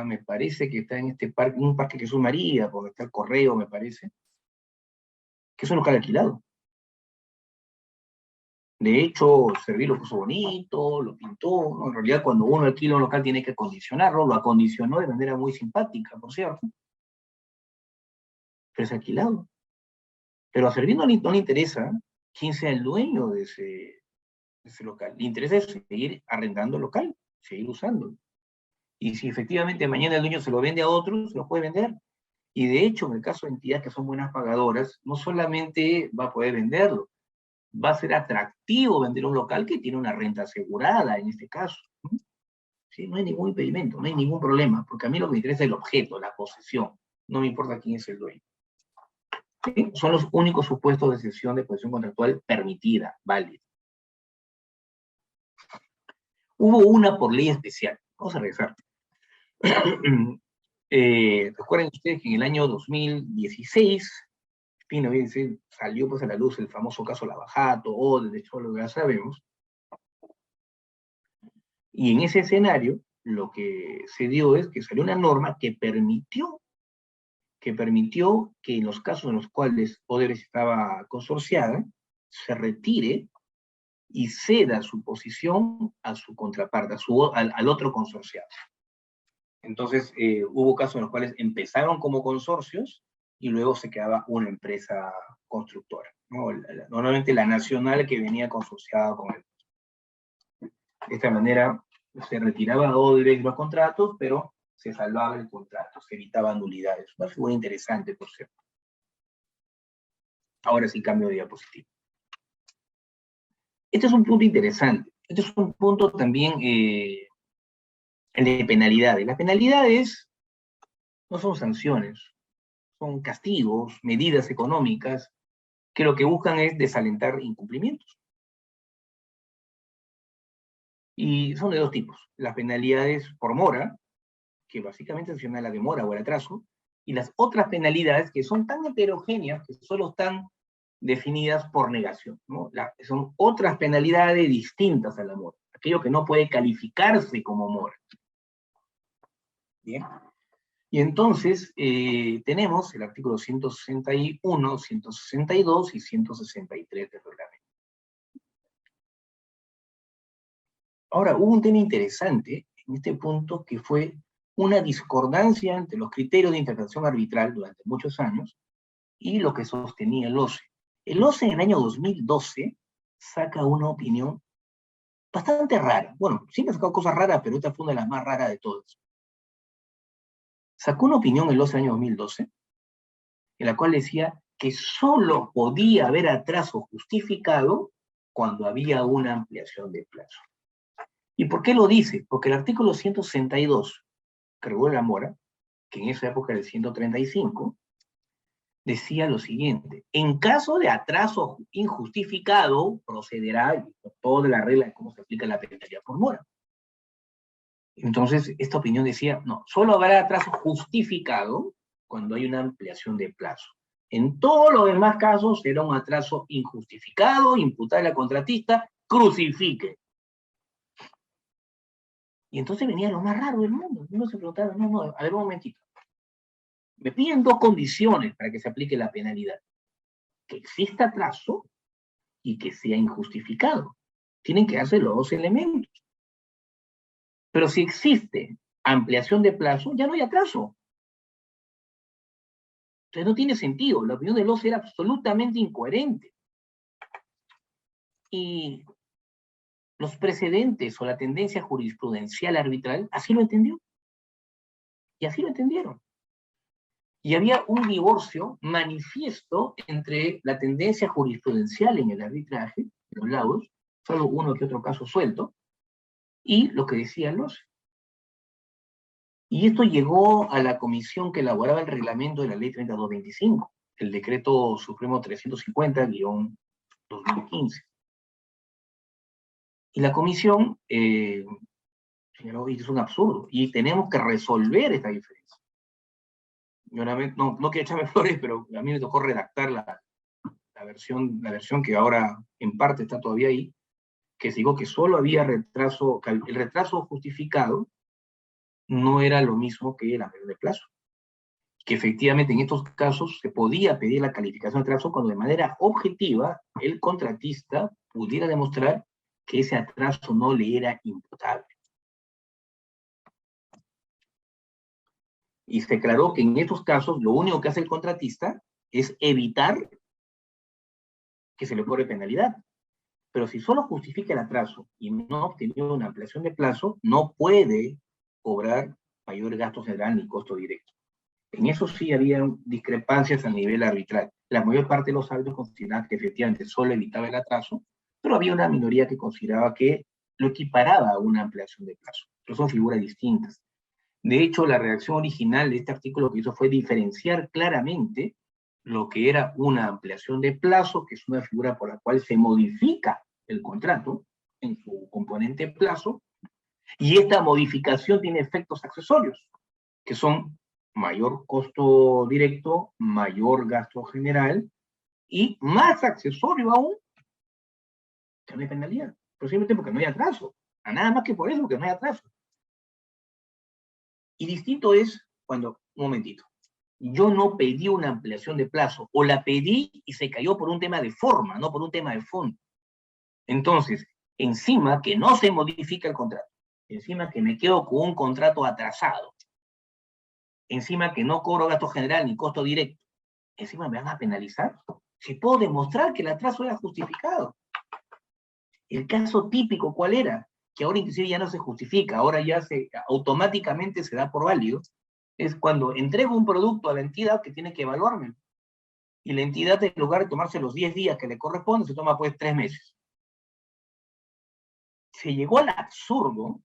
me parece que está en este parque, un parque Jesús María, donde está el correo, me parece, que es un local alquilado. De hecho, Servir lo puso bonito, lo pintó, ¿no? En realidad, cuando uno alquila un local tiene que acondicionarlo, lo acondicionó de manera muy simpática, por cierto, pero es alquilado. Pero a Servir no le interesa quién sea el dueño de ese local. Le interesa seguir arrendando el local, seguir usándolo. Y si efectivamente mañana el dueño se lo vende a otros, se lo puede vender. Y de hecho, en el caso de entidades que son buenas pagadoras, no solamente va a poder venderlo, va a ser atractivo vender un local que tiene una renta asegurada, en este caso. ¿Sí? No hay ningún impedimento, no hay ningún problema, porque a mí lo que me interesa es el objeto, la posesión. No me importa quién es el dueño. ¿Sí? Son los únicos supuestos de cesión de posesión contractual permitida, válida. Hubo una por ley especial. Vamos a regresar. Recuerden ustedes que en el año 2016, salió pues a la luz el famoso caso Lavajato, o de hecho lo que ya sabemos, y en ese escenario lo que se dio es que salió una norma que permitió que en los casos en los cuales Odebrecht estaba consorciada, se retire y ceda su posición a su contraparte, al otro consorciado. Entonces, hubo casos en los cuales empezaron como consorcios y luego se quedaba una empresa constructora, ¿no? Normalmente la nacional que venía consorciada con él. De esta manera se retiraba Odebrecht los contratos, pero se salvaba el contrato, se evitaban nulidades. Una figura interesante, por cierto. Ahora sí cambio de diapositiva. Este es un punto interesante. Este es un punto también el de penalidades. Las penalidades no son sanciones, son castigos, medidas económicas, que lo que buscan es desalentar incumplimientos. Y son de dos tipos. Las penalidades por mora, que básicamente sanciona la demora o el atraso, y las otras penalidades que son tan heterogéneas que solo están definidas por negación, ¿no? Son otras penalidades distintas a la mora, aquello que no puede calificarse como mora. Bien. Y entonces tenemos el artículo 161, 162 y 163 del reglamento. Ahora, hubo un tema interesante en este punto que fue una discordancia entre los criterios de interpretación arbitral durante muchos años y lo que sostenía el OCE. El OCE en el año 2012 saca una opinión bastante rara. Bueno, siempre ha sacado cosas raras, pero esta fue una de las más raras de todas. Sacó una opinión el OCE en el año 2012, en la cual decía que solo podía haber atraso justificado cuando había una ampliación de plazo. ¿Y por qué lo dice? Porque el artículo 162, que regula la mora, que en esa época era el 135, decía lo siguiente: en caso de atraso injustificado, procederá toda la regla de cómo se aplica la penalidad por mora. Entonces, esta opinión decía, no, solo habrá atraso justificado cuando hay una ampliación de plazo. En todos los demás casos será un atraso injustificado, imputable al contratista, crucifique. Y entonces venía lo más raro del mundo. Uno se preguntaba, no, a ver un momentito. Me piden dos condiciones para que se aplique la penalidad: que exista atraso y que sea injustificado. Tienen que darse los dos elementos. Pero si existe ampliación de plazo, ya no hay atraso. Entonces no tiene sentido. La opinión del OCE era absolutamente incoherente. Y los precedentes o la tendencia jurisprudencial arbitral así lo entendió. Y así lo entendieron. Y había un divorcio manifiesto entre la tendencia jurisprudencial en el arbitraje, en los lados, solo uno que otro caso suelto, y lo que decían los. Y esto llegó a la comisión que elaboraba el reglamento de la ley 3225, el decreto supremo 350-2015. Y la comisión señaló, es un absurdo, y tenemos que resolver esta diferencia. Yo no quiero echarme flores, pero a mí me tocó redactar la versión que ahora en parte está todavía ahí, que digo que solo había retraso, que el retraso justificado no era lo mismo que el ampliación de plazo. Que efectivamente en estos casos se podía pedir la calificación de atraso cuando de manera objetiva el contratista pudiera demostrar que ese atraso no le era imputable. Y se aclaró que en estos casos lo único que hace el contratista es evitar que se le cobre penalidad. Pero si solo justifica el atraso y no ha obtenido una ampliación de plazo, no puede cobrar mayor gasto general ni costo directo. En eso sí había discrepancias a nivel arbitral. La mayor parte de los árbitros consideraban que efectivamente solo evitaba el atraso, pero había una minoría que consideraba que lo equiparaba a una ampliación de plazo. Pero son figuras distintas. De hecho, la redacción original de este artículo que hizo fue diferenciar claramente lo que era una ampliación de plazo, que es una figura por la cual se modifica el contrato en su componente plazo, y esta modificación tiene efectos accesorios, que son mayor costo directo, mayor gasto general, y más accesorio aún, que no hay penalidad, posiblemente porque no hay atraso, a nada más que por eso, porque no hay atraso. Y distinto es cuando, un momentito, yo no pedí una ampliación de plazo, o la pedí y se cayó por un tema de forma, no por un tema de fondo. Entonces, encima que no se modifica el contrato, encima que me quedo con un contrato atrasado, encima que no cobro gasto general ni costo directo, encima me van a penalizar. Si puedo demostrar que el atraso era justificado. El caso típico, ¿cuál era? Que ahora inclusive ya no se justifica, ahora ya automáticamente se da por válido, es cuando entrego un producto a la entidad que tiene que evaluarme. Y la entidad, en lugar de tomarse los 10 días que le corresponde, se toma pues 3 meses. Se llegó al absurdo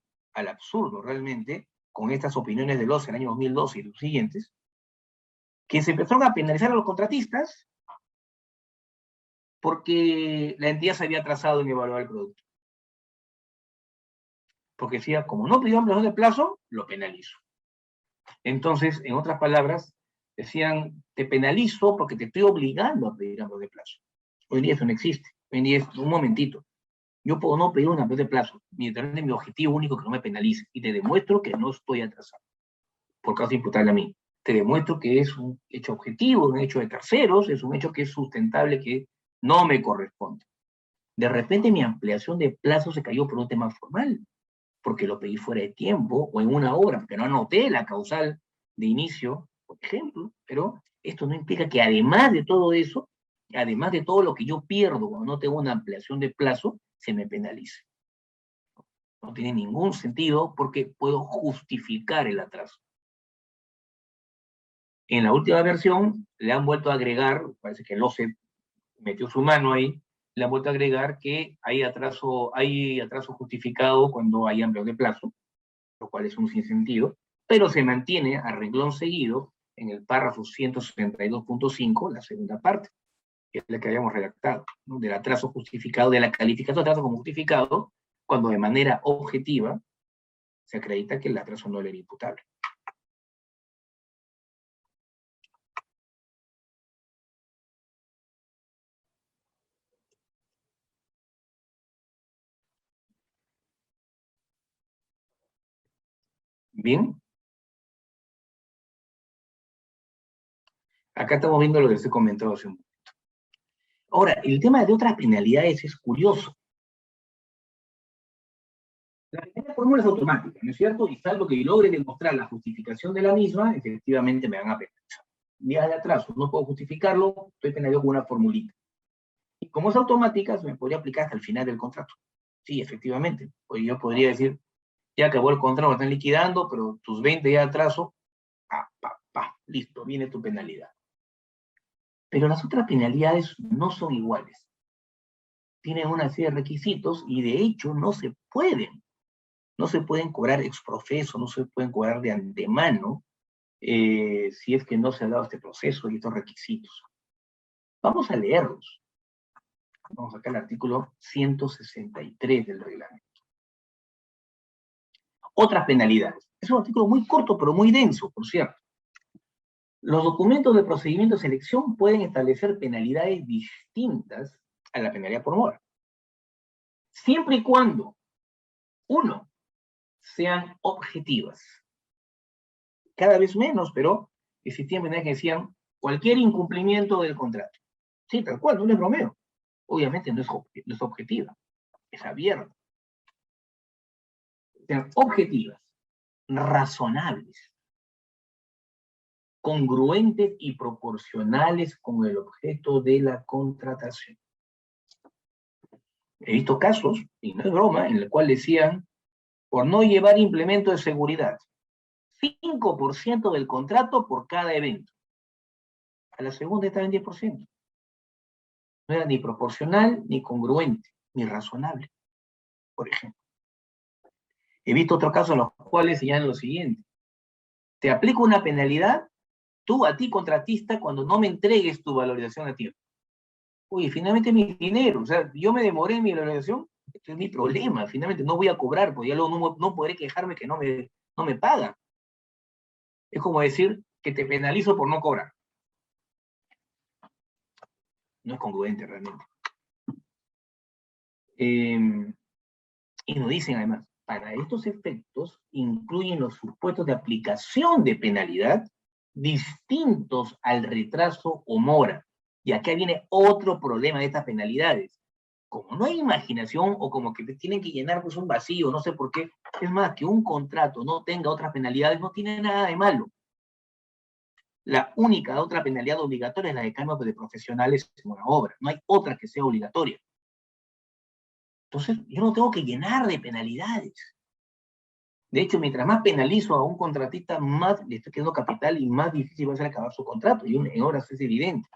realmente, con estas opiniones de los en el año 2012 y los siguientes, que se empezaron a penalizar a los contratistas porque la entidad se había atrasado en evaluar el producto. Porque decía, como no pidió ampliación de plazo, lo penalizo. Entonces, en otras palabras, decían, te penalizo porque te estoy obligando a pedir ampliación de plazo. Hoy en día eso no existe. Hoy en día es un momentito. Yo puedo no pedir una ampliación de plazo, mientras mi objetivo único que no me penalice, y te demuestro que no estoy atrasado, por causa imputable a mí. Te demuestro que es un hecho objetivo, un hecho de terceros, es un hecho que es sustentable, que no me corresponde. De repente mi ampliación de plazo se cayó por un tema formal, porque lo pedí fuera de tiempo, o en una hora, porque no anoté la causal de inicio, por ejemplo, pero esto no implica que además de todo eso, además de todo lo que yo pierdo cuando no tengo una ampliación de plazo, se me penalice. No tiene ningún sentido porque puedo justificar el atraso. En la última versión le han vuelto a agregar, parece que LOCE metió su mano ahí, le han vuelto a agregar que hay atraso justificado cuando hay ampliación de plazo, lo cual es un sinsentido, pero se mantiene a renglón seguido en el párrafo 162.5, la segunda parte, que es la que habíamos redactado, ¿no? Del atraso justificado, de la calificación de atraso como justificado, cuando de manera objetiva se acredita que el atraso no le era imputable. Bien, acá estamos viendo lo que se comentó hace un momento. Ahora, el tema de otras penalidades es curioso. La primera fórmula es automática, ¿no es cierto? Y salvo que logre demostrar la justificación de la misma, efectivamente me van a penalizar. Días de atraso, no puedo justificarlo, estoy penalizado con una formulita. Y como es automática, se me podría aplicar hasta el final del contrato. Sí, efectivamente. Pues yo podría decir, ya acabó el contrato, lo están liquidando, pero tus 20 días de atraso, listo, viene tu penalidad. Pero las otras penalidades no son iguales. Tienen una serie de requisitos y de hecho no se pueden no se pueden cobrar ex profeso, no se pueden cobrar de antemano, si es que no se ha dado este proceso y estos requisitos. Vamos a leerlos. Vamos acá al artículo 163 del reglamento. Otras penalidades. Es un artículo muy corto, pero muy denso, por cierto. Los documentos de procedimiento de selección pueden establecer penalidades distintas a la penalidad por mora, siempre y cuando, uno, sean objetivas. Cada vez menos, pero existían penalidades que decían cualquier incumplimiento del contrato. Sí, tal cual, no es bromeo. Obviamente no es objetiva, es abierta. Sean objetivas, razonables, congruentes y proporcionales con el objeto de la contratación. He visto casos, y no es broma, en el cual decían, por no llevar implemento de seguridad, 5% del contrato por cada evento. A la segunda estaba en 10%. No era ni proporcional, ni congruente, ni razonable, por ejemplo. He visto otros casos en los cuales señalan lo siguiente. Te aplico una penalidad, tú a ti contratista, cuando no me entregues tu valorización a tiempo. Oye, finalmente mi dinero, o sea, yo me demoré en mi valorización, este es mi problema, finalmente no voy a cobrar, porque ya luego no podré quejarme que no me pagan. Es como decir que te penalizo por no cobrar. No es congruente realmente. Y nos dicen además, para estos efectos incluyen los supuestos de aplicación de penalidad distintos al retraso o mora. Y acá viene otro problema de estas penalidades. Como no hay imaginación o como que te tienen que llenar pues un vacío, no sé por qué, es más, que un contrato no tenga otras penalidades no tiene nada de malo. La única otra penalidad obligatoria es la de cambios de profesionales en una obra. No hay otra que sea obligatoria. Entonces, yo no tengo que llenar de penalidades. De hecho, mientras más penalizo a un contratista, más le estoy quedando capital y más difícil va a ser acabar su contrato. Y en horas es evidente.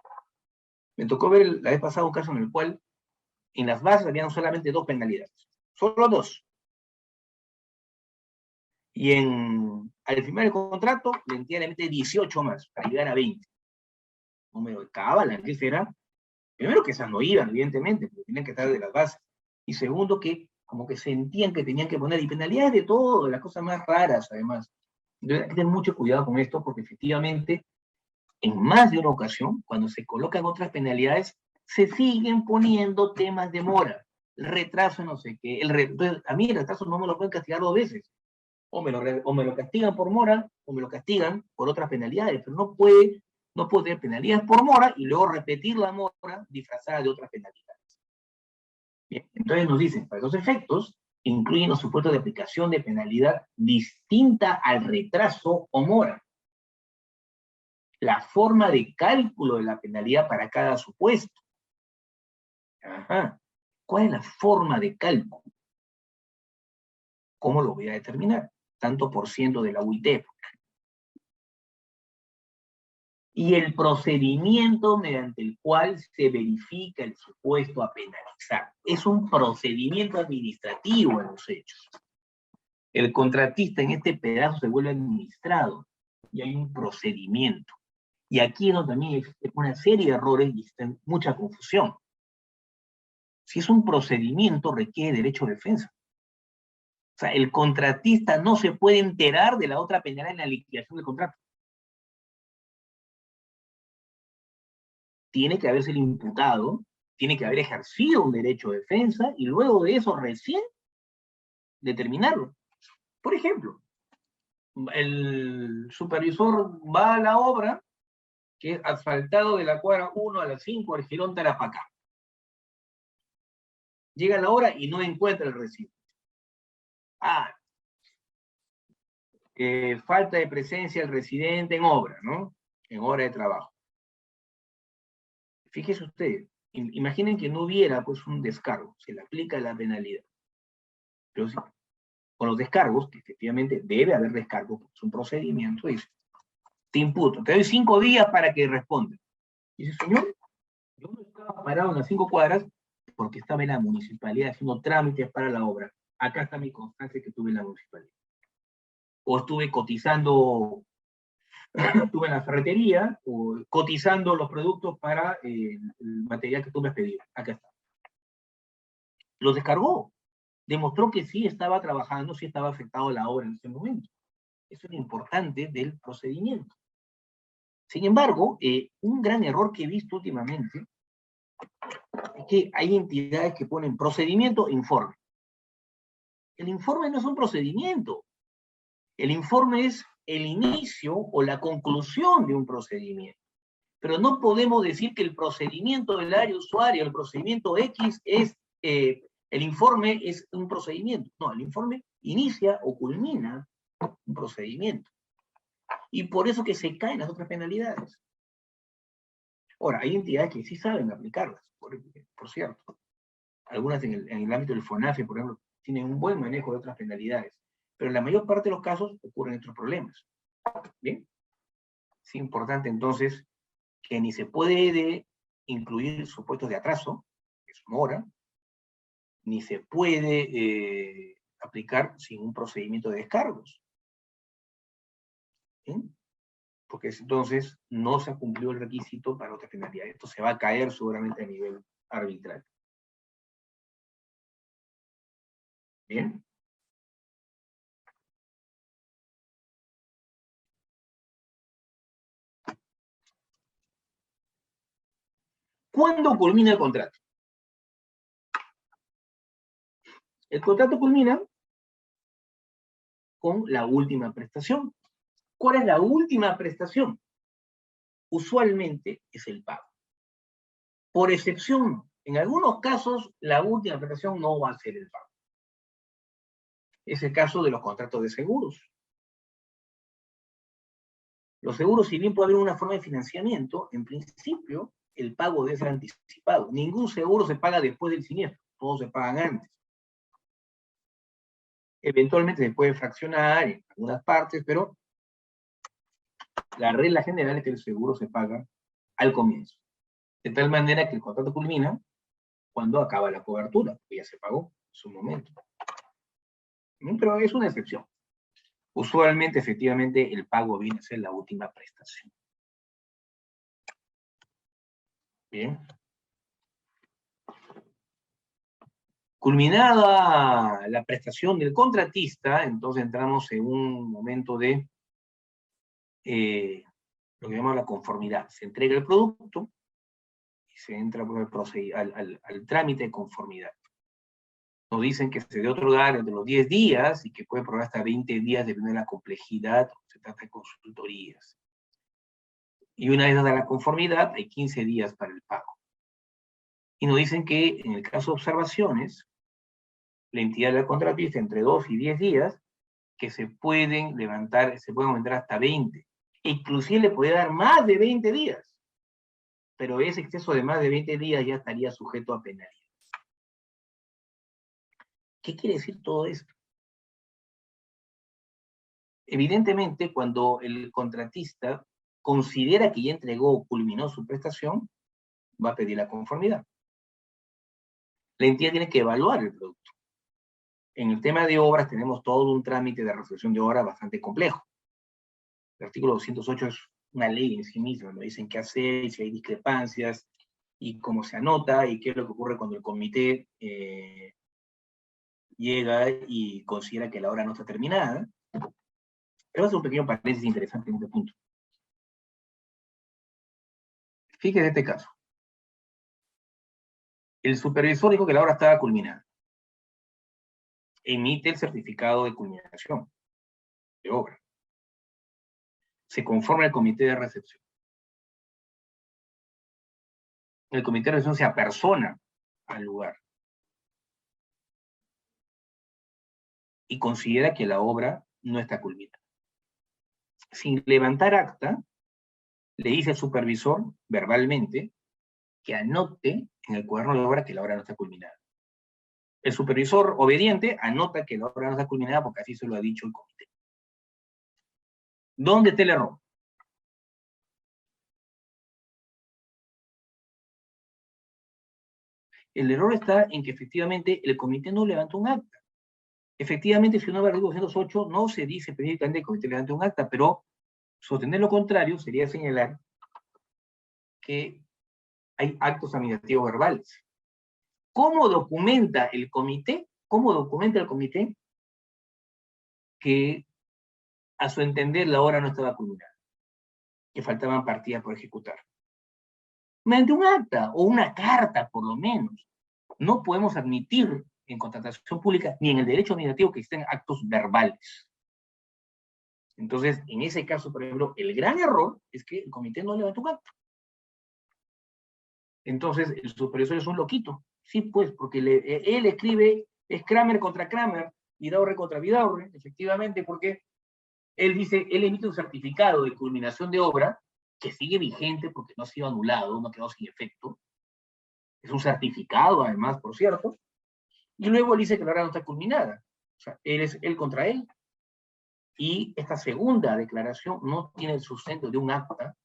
Me tocó ver la vez pasada un caso en el cual en las bases habían solamente 2 penalidades. Solo 2. Y al firmar el contrato, le le mete 18 más para llegar a 20. Número de cábala, ¿qué será? Primero que esas no iban, evidentemente, porque tenían que estar de las bases. Y segundo que como que sentían que tenían que poner, y penalidades de todo, de las cosas más raras, además. Entonces hay que tener mucho cuidado con esto, porque efectivamente, en más de una ocasión, cuando se colocan otras penalidades, se siguen poniendo temas de mora. El retraso, no sé qué. Entonces, a mí el retraso no me lo pueden castigar 2 veces. O me lo castigan por mora, o me lo castigan por otras penalidades, pero no puede tener penalidades por mora y luego repetir la mora disfrazada de otras penalidades. Bien, entonces nos dicen, para esos efectos, incluyen los supuestos de aplicación de penalidad distinta al retraso o mora. La forma de cálculo de la penalidad para cada supuesto. Ajá. ¿Cuál es la forma de cálculo? ¿Cómo lo voy a determinar? Tanto por ciento de la UIT. Y el procedimiento mediante el cual se verifica el supuesto a penalizar. Es un procedimiento administrativo en los hechos. El contratista en este pedazo se vuelve administrado y hay un procedimiento. Y aquí no también existe una serie de errores y existe mucha confusión. Si es un procedimiento, requiere derecho de defensa. O sea, el contratista no se puede enterar de la otra penalidad en la liquidación del contrato. Tiene que haberse imputado, tiene que haber ejercido un derecho de defensa y luego de eso recién determinarlo. Por ejemplo, el supervisor va a la obra que es asfaltado de la cuadra 1 a las 5 al Girón Tarapacá. Llega la hora y no encuentra el recibo. Falta de presencia del residente en obra, ¿no? En hora de trabajo. Fíjese usted, imaginen que no hubiera pues un descargo, se le aplica la penalidad. Pero sí, con los descargos, que efectivamente debe haber descargo, porque es un procedimiento, dice, te imputo, te doy 5 días para que responda. Dice, señor, yo no estaba parado en las 5 cuadras porque estaba en la municipalidad haciendo trámites para la obra. acá está mi constancia que tuve en la municipalidad. O estuve cotizando, estuve en la ferretería, o cotizando los productos para el material que tú me has pedido. Acá está. Lo descargó. Demostró que sí estaba trabajando, sí estaba afectado la obra en ese momento. Eso es lo importante del procedimiento. Sin embargo, un gran error que he visto últimamente es que hay entidades que ponen procedimiento e informe. El informe no es un procedimiento. El informe es el inicio o la conclusión de un procedimiento. Pero no podemos decir que el procedimiento del área usuaria, el procedimiento X, es el informe es un procedimiento. No, el informe inicia o culmina un procedimiento. Y por eso que se caen las otras penalidades. Ahora, hay entidades que sí saben aplicarlas, por cierto. Algunas en el ámbito del FONAFE, por ejemplo, tienen un buen manejo de otras penalidades. Pero en la mayor parte de los casos ocurren estos problemas. ¿Bien? Es importante entonces que ni se puede incluir supuestos de atraso, que es mora, ni se puede aplicar sin un procedimiento de descargos. ¿Sí? Porque entonces no se ha cumplido el requisito para otra finalidad. Esto se va a caer seguramente a nivel arbitral. ¿Bien? ¿Cuándo culmina el contrato? El contrato culmina con la última prestación. ¿Cuál es la última prestación? Usualmente es el pago. Por excepción, en algunos casos, la última prestación no va a ser el pago. Es el caso de los contratos de seguros. Los seguros, si bien puede haber una forma de financiamiento, en principio, el pago debe ser anticipado. Ningún seguro se paga después del siniestro, todos se pagan antes. Eventualmente se puede fraccionar en algunas partes, pero la regla general es que el seguro se paga al comienzo. De tal manera que el contrato culmina cuando acaba la cobertura, que ya se pagó en su momento. Pero es una excepción. Usualmente, efectivamente, el pago viene a ser la última prestación. Bien. Culminada la prestación del contratista, entonces entramos en un momento de lo que llamamos la conformidad. Se entrega el producto y se entra al trámite de conformidad. Nos dicen que se debe otorgar entre los 10 días y que puede probar hasta 20 días dependiendo de la complejidad, se trata de consultorías. Y una vez dada la conformidad, hay 15 días para el pago. Y nos dicen que en el caso de observaciones, la entidad del contratista entre 2 y 10 días, que se pueden levantar, se pueden aumentar hasta 20. Inclusive le puede dar más de 20 días. Pero ese exceso de más de 20 días ya estaría sujeto a penalidad. ¿Qué quiere decir todo esto? Evidentemente, cuando el contratista considera que ya entregó o culminó su prestación, va a pedir la conformidad. La entidad tiene que evaluar el producto. En el tema de obras tenemos todo un trámite de resolución de obra bastante complejo. El artículo 208 es una ley en sí misma, nos dicen qué hacer, y si hay discrepancias, y cómo se anota, y qué es lo que ocurre cuando el comité llega y considera que la obra no está terminada. Pero voy a hacer un pequeño paréntesis interesante en este punto. Fíjese este caso. El supervisor dijo que la obra estaba culminada. Emite el certificado de culminación de obra. Se conforma el comité de recepción. El comité de recepción se apersona al lugar y considera que la obra no está culminada. Sin levantar acta, le dice al supervisor verbalmente que anote en el cuaderno de obra que la obra no está culminada. El supervisor obediente anota que la obra no está culminada porque así se lo ha dicho el comité. ¿Dónde está el error? El error está en que efectivamente el comité no levantó un acta. Efectivamente, si uno va al artículo 208, no se dice específicamente que el comité levante un acta, pero sostener lo contrario sería señalar que hay actos administrativos verbales. ¿Cómo documenta el comité? ¿Cómo documenta el comité que a su entender la obra no estaba culminada? Que faltaban partidas por ejecutar. Mediante un acta o una carta, por lo menos. No podemos admitir en contratación pública ni en el derecho administrativo que existen actos verbales. Entonces, en ese caso, por ejemplo, el gran error es que el comité no levantó un acta. Entonces, el supervisor es un loquito. Sí, pues, porque él escribe, es Kramer contra Kramer, Vidaurre contra Vidaurre, efectivamente, porque él dice, él emite un certificado de culminación de obra, que sigue vigente porque no ha sido anulado, no quedó sin efecto. Es un certificado, además, por cierto. Y luego él dice que la obra no está culminada. O sea, él es él contra él. Y esta segunda declaración no tiene el sustento de un acta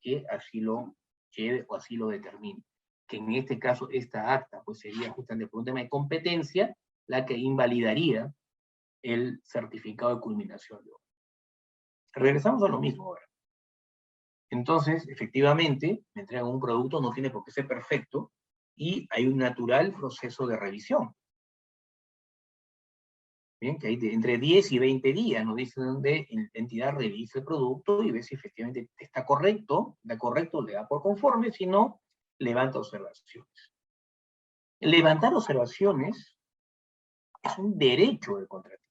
que así lo lleve o así lo determine. Que en este caso, esta acta pues sería justamente por un tema de competencia la que invalidaría el certificado de culminación de obra. Regresamos a lo mismo ahora. Entonces, efectivamente, me entregan un producto, no tiene por qué ser perfecto, y hay un natural proceso de revisión. Bien, que hay entre 10 y 20 días, nos dice donde la entidad revisa el producto y ve si efectivamente está correcto, le da por conforme, si no, levanta observaciones. Levantar observaciones es un derecho del contratista.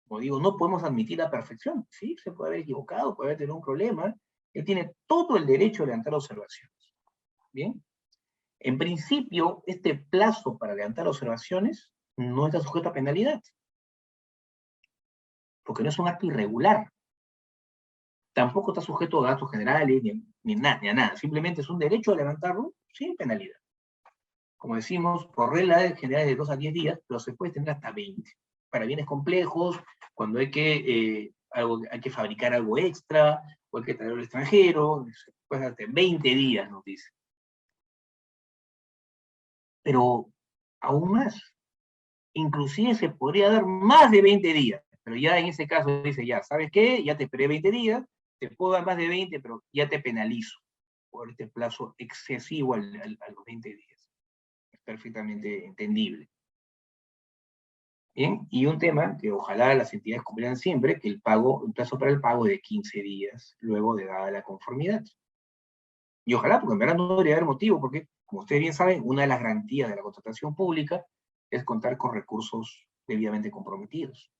Como digo, no podemos admitir la perfección, sí, se puede haber equivocado, puede haber tenido un problema, él tiene todo el derecho de levantar observaciones. Bien, en principio, este plazo para levantar observaciones no está sujeto a penalidad, porque no es un acto irregular. Tampoco está sujeto a gastos generales ni a nada. Simplemente es un derecho a levantarlo sin penalidad. Como decimos, por regla general de 2 a 10 días, pero se puede tener hasta 20. Para bienes complejos, cuando hay que fabricar algo extra, o hay que traerlo al extranjero, se puede hasta 20 días, nos dice. Pero aún más, inclusive se podría dar más de 20 días, pero ya en ese caso dice, ya, ¿sabes qué? Ya te esperé 20 días, te puedo dar más de 20, pero ya te penalizo por este plazo excesivo a los 20 días. Es perfectamente entendible. Bien, y un tema que ojalá las entidades cumplieran siempre, que el plazo para el pago es de 15 días, luego de dada la conformidad. Y ojalá, porque en verdad no debería haber motivo, porque, como ustedes bien saben, una de las garantías de la contratación pública es contar con recursos debidamente comprometidos.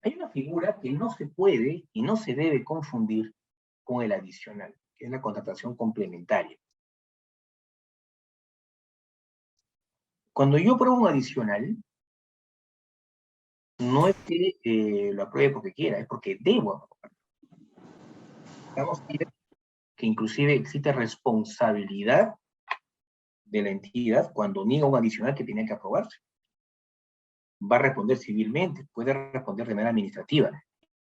Hay una figura que no se puede y no se debe confundir con el adicional, que es la contratación complementaria. Cuando yo apruebo un adicional, no es que lo apruebe porque quiera, es porque debo aprobarlo. Vamos a ver que inclusive existe responsabilidad de la entidad cuando niega un adicional que tenía que aprobarse. Va a responder civilmente, puede responder de manera administrativa.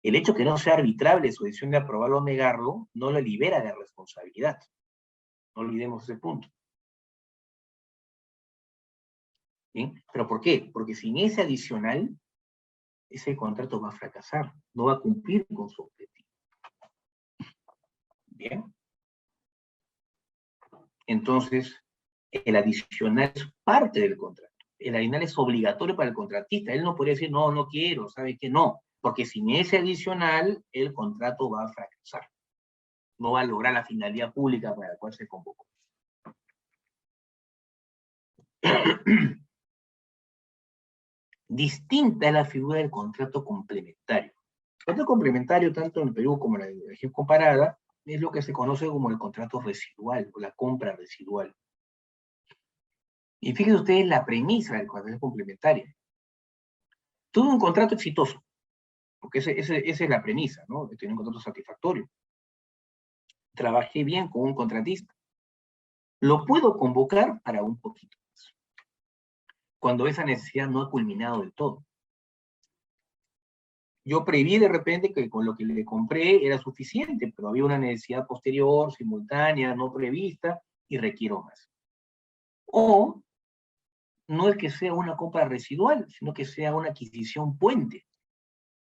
El hecho que no sea arbitrable su decisión de aprobarlo o negarlo, no lo libera de responsabilidad. No olvidemos ese punto. ¿Bien? ¿Pero por qué? Porque sin ese adicional, ese contrato va a fracasar, no va a cumplir con su objetivo. ¿Bien? Entonces, el adicional es parte del contrato. El adicional es obligatorio para el contratista. Él no podría decir, no, no quiero, ¿sabe qué? No, porque sin ese adicional, el contrato va a fracasar. No va a lograr la finalidad pública para la cual se convocó. Distinta es la figura del contrato complementario. El contrato complementario, tanto en el Perú como en la región comparada, es lo que se conoce como el contrato residual, o la compra residual. Y fíjense ustedes la premisa del contrato complementario. Tuve un contrato exitoso, porque esa es la premisa, ¿no? Tenía un contrato satisfactorio. Trabajé bien con un contratista. Lo puedo convocar para un poquito más, cuando esa necesidad no ha culminado del todo. yo preví de repente que con lo que le compré era suficiente, pero había una necesidad posterior, simultánea, no prevista, y requiero más. O no es que sea una compra residual, sino que sea una adquisición puente.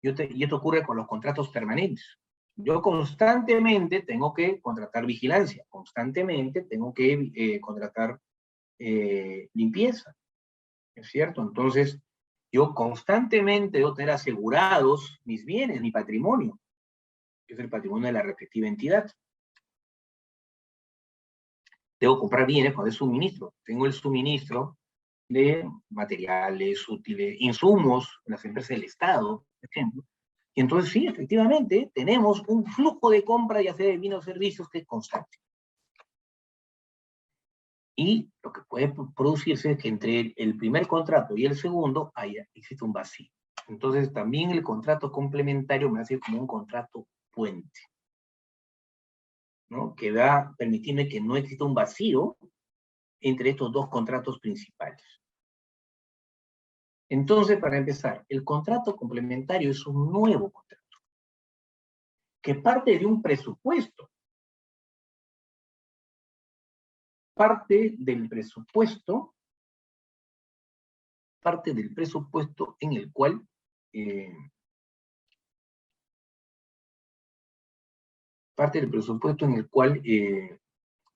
Y esto ocurre con los contratos permanentes. Yo constantemente tengo que contratar vigilancia, constantemente tengo que contratar limpieza, ¿es cierto? Entonces, yo constantemente debo tener asegurados mis bienes, mi patrimonio, que es el patrimonio de la respectiva entidad. Debo comprar bienes cuando es suministro. Tengo el suministro de materiales, útiles, insumos, las empresas del Estado, por ejemplo. Y entonces sí, efectivamente, tenemos un flujo de compra, ya sea de bienes o servicios, que es constante. Y lo que puede producirse es que entre el primer contrato y el segundo existe un vacío. Entonces también el contrato complementario me hace como un contrato puente, ¿no? Que va a permitirme que no exista un vacío entre estos dos contratos principales. Entonces, para empezar, el contrato complementario es un nuevo contrato que parte de un presupuesto. Parte del presupuesto en el cual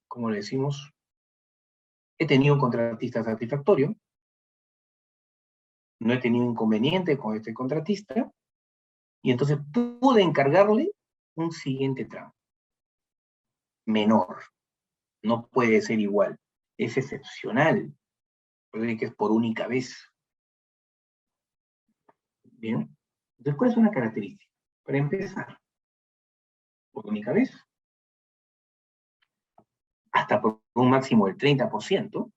como le decimos, he tenido un contratista satisfactorio, no he tenido inconveniente con este contratista, y entonces pude encargarle un siguiente tramo, menor, no puede ser igual, es excepcional, puede que es por única vez. Bien, entonces, ¿cuál es una característica? Para empezar, por única vez, hasta por un máximo del 30%,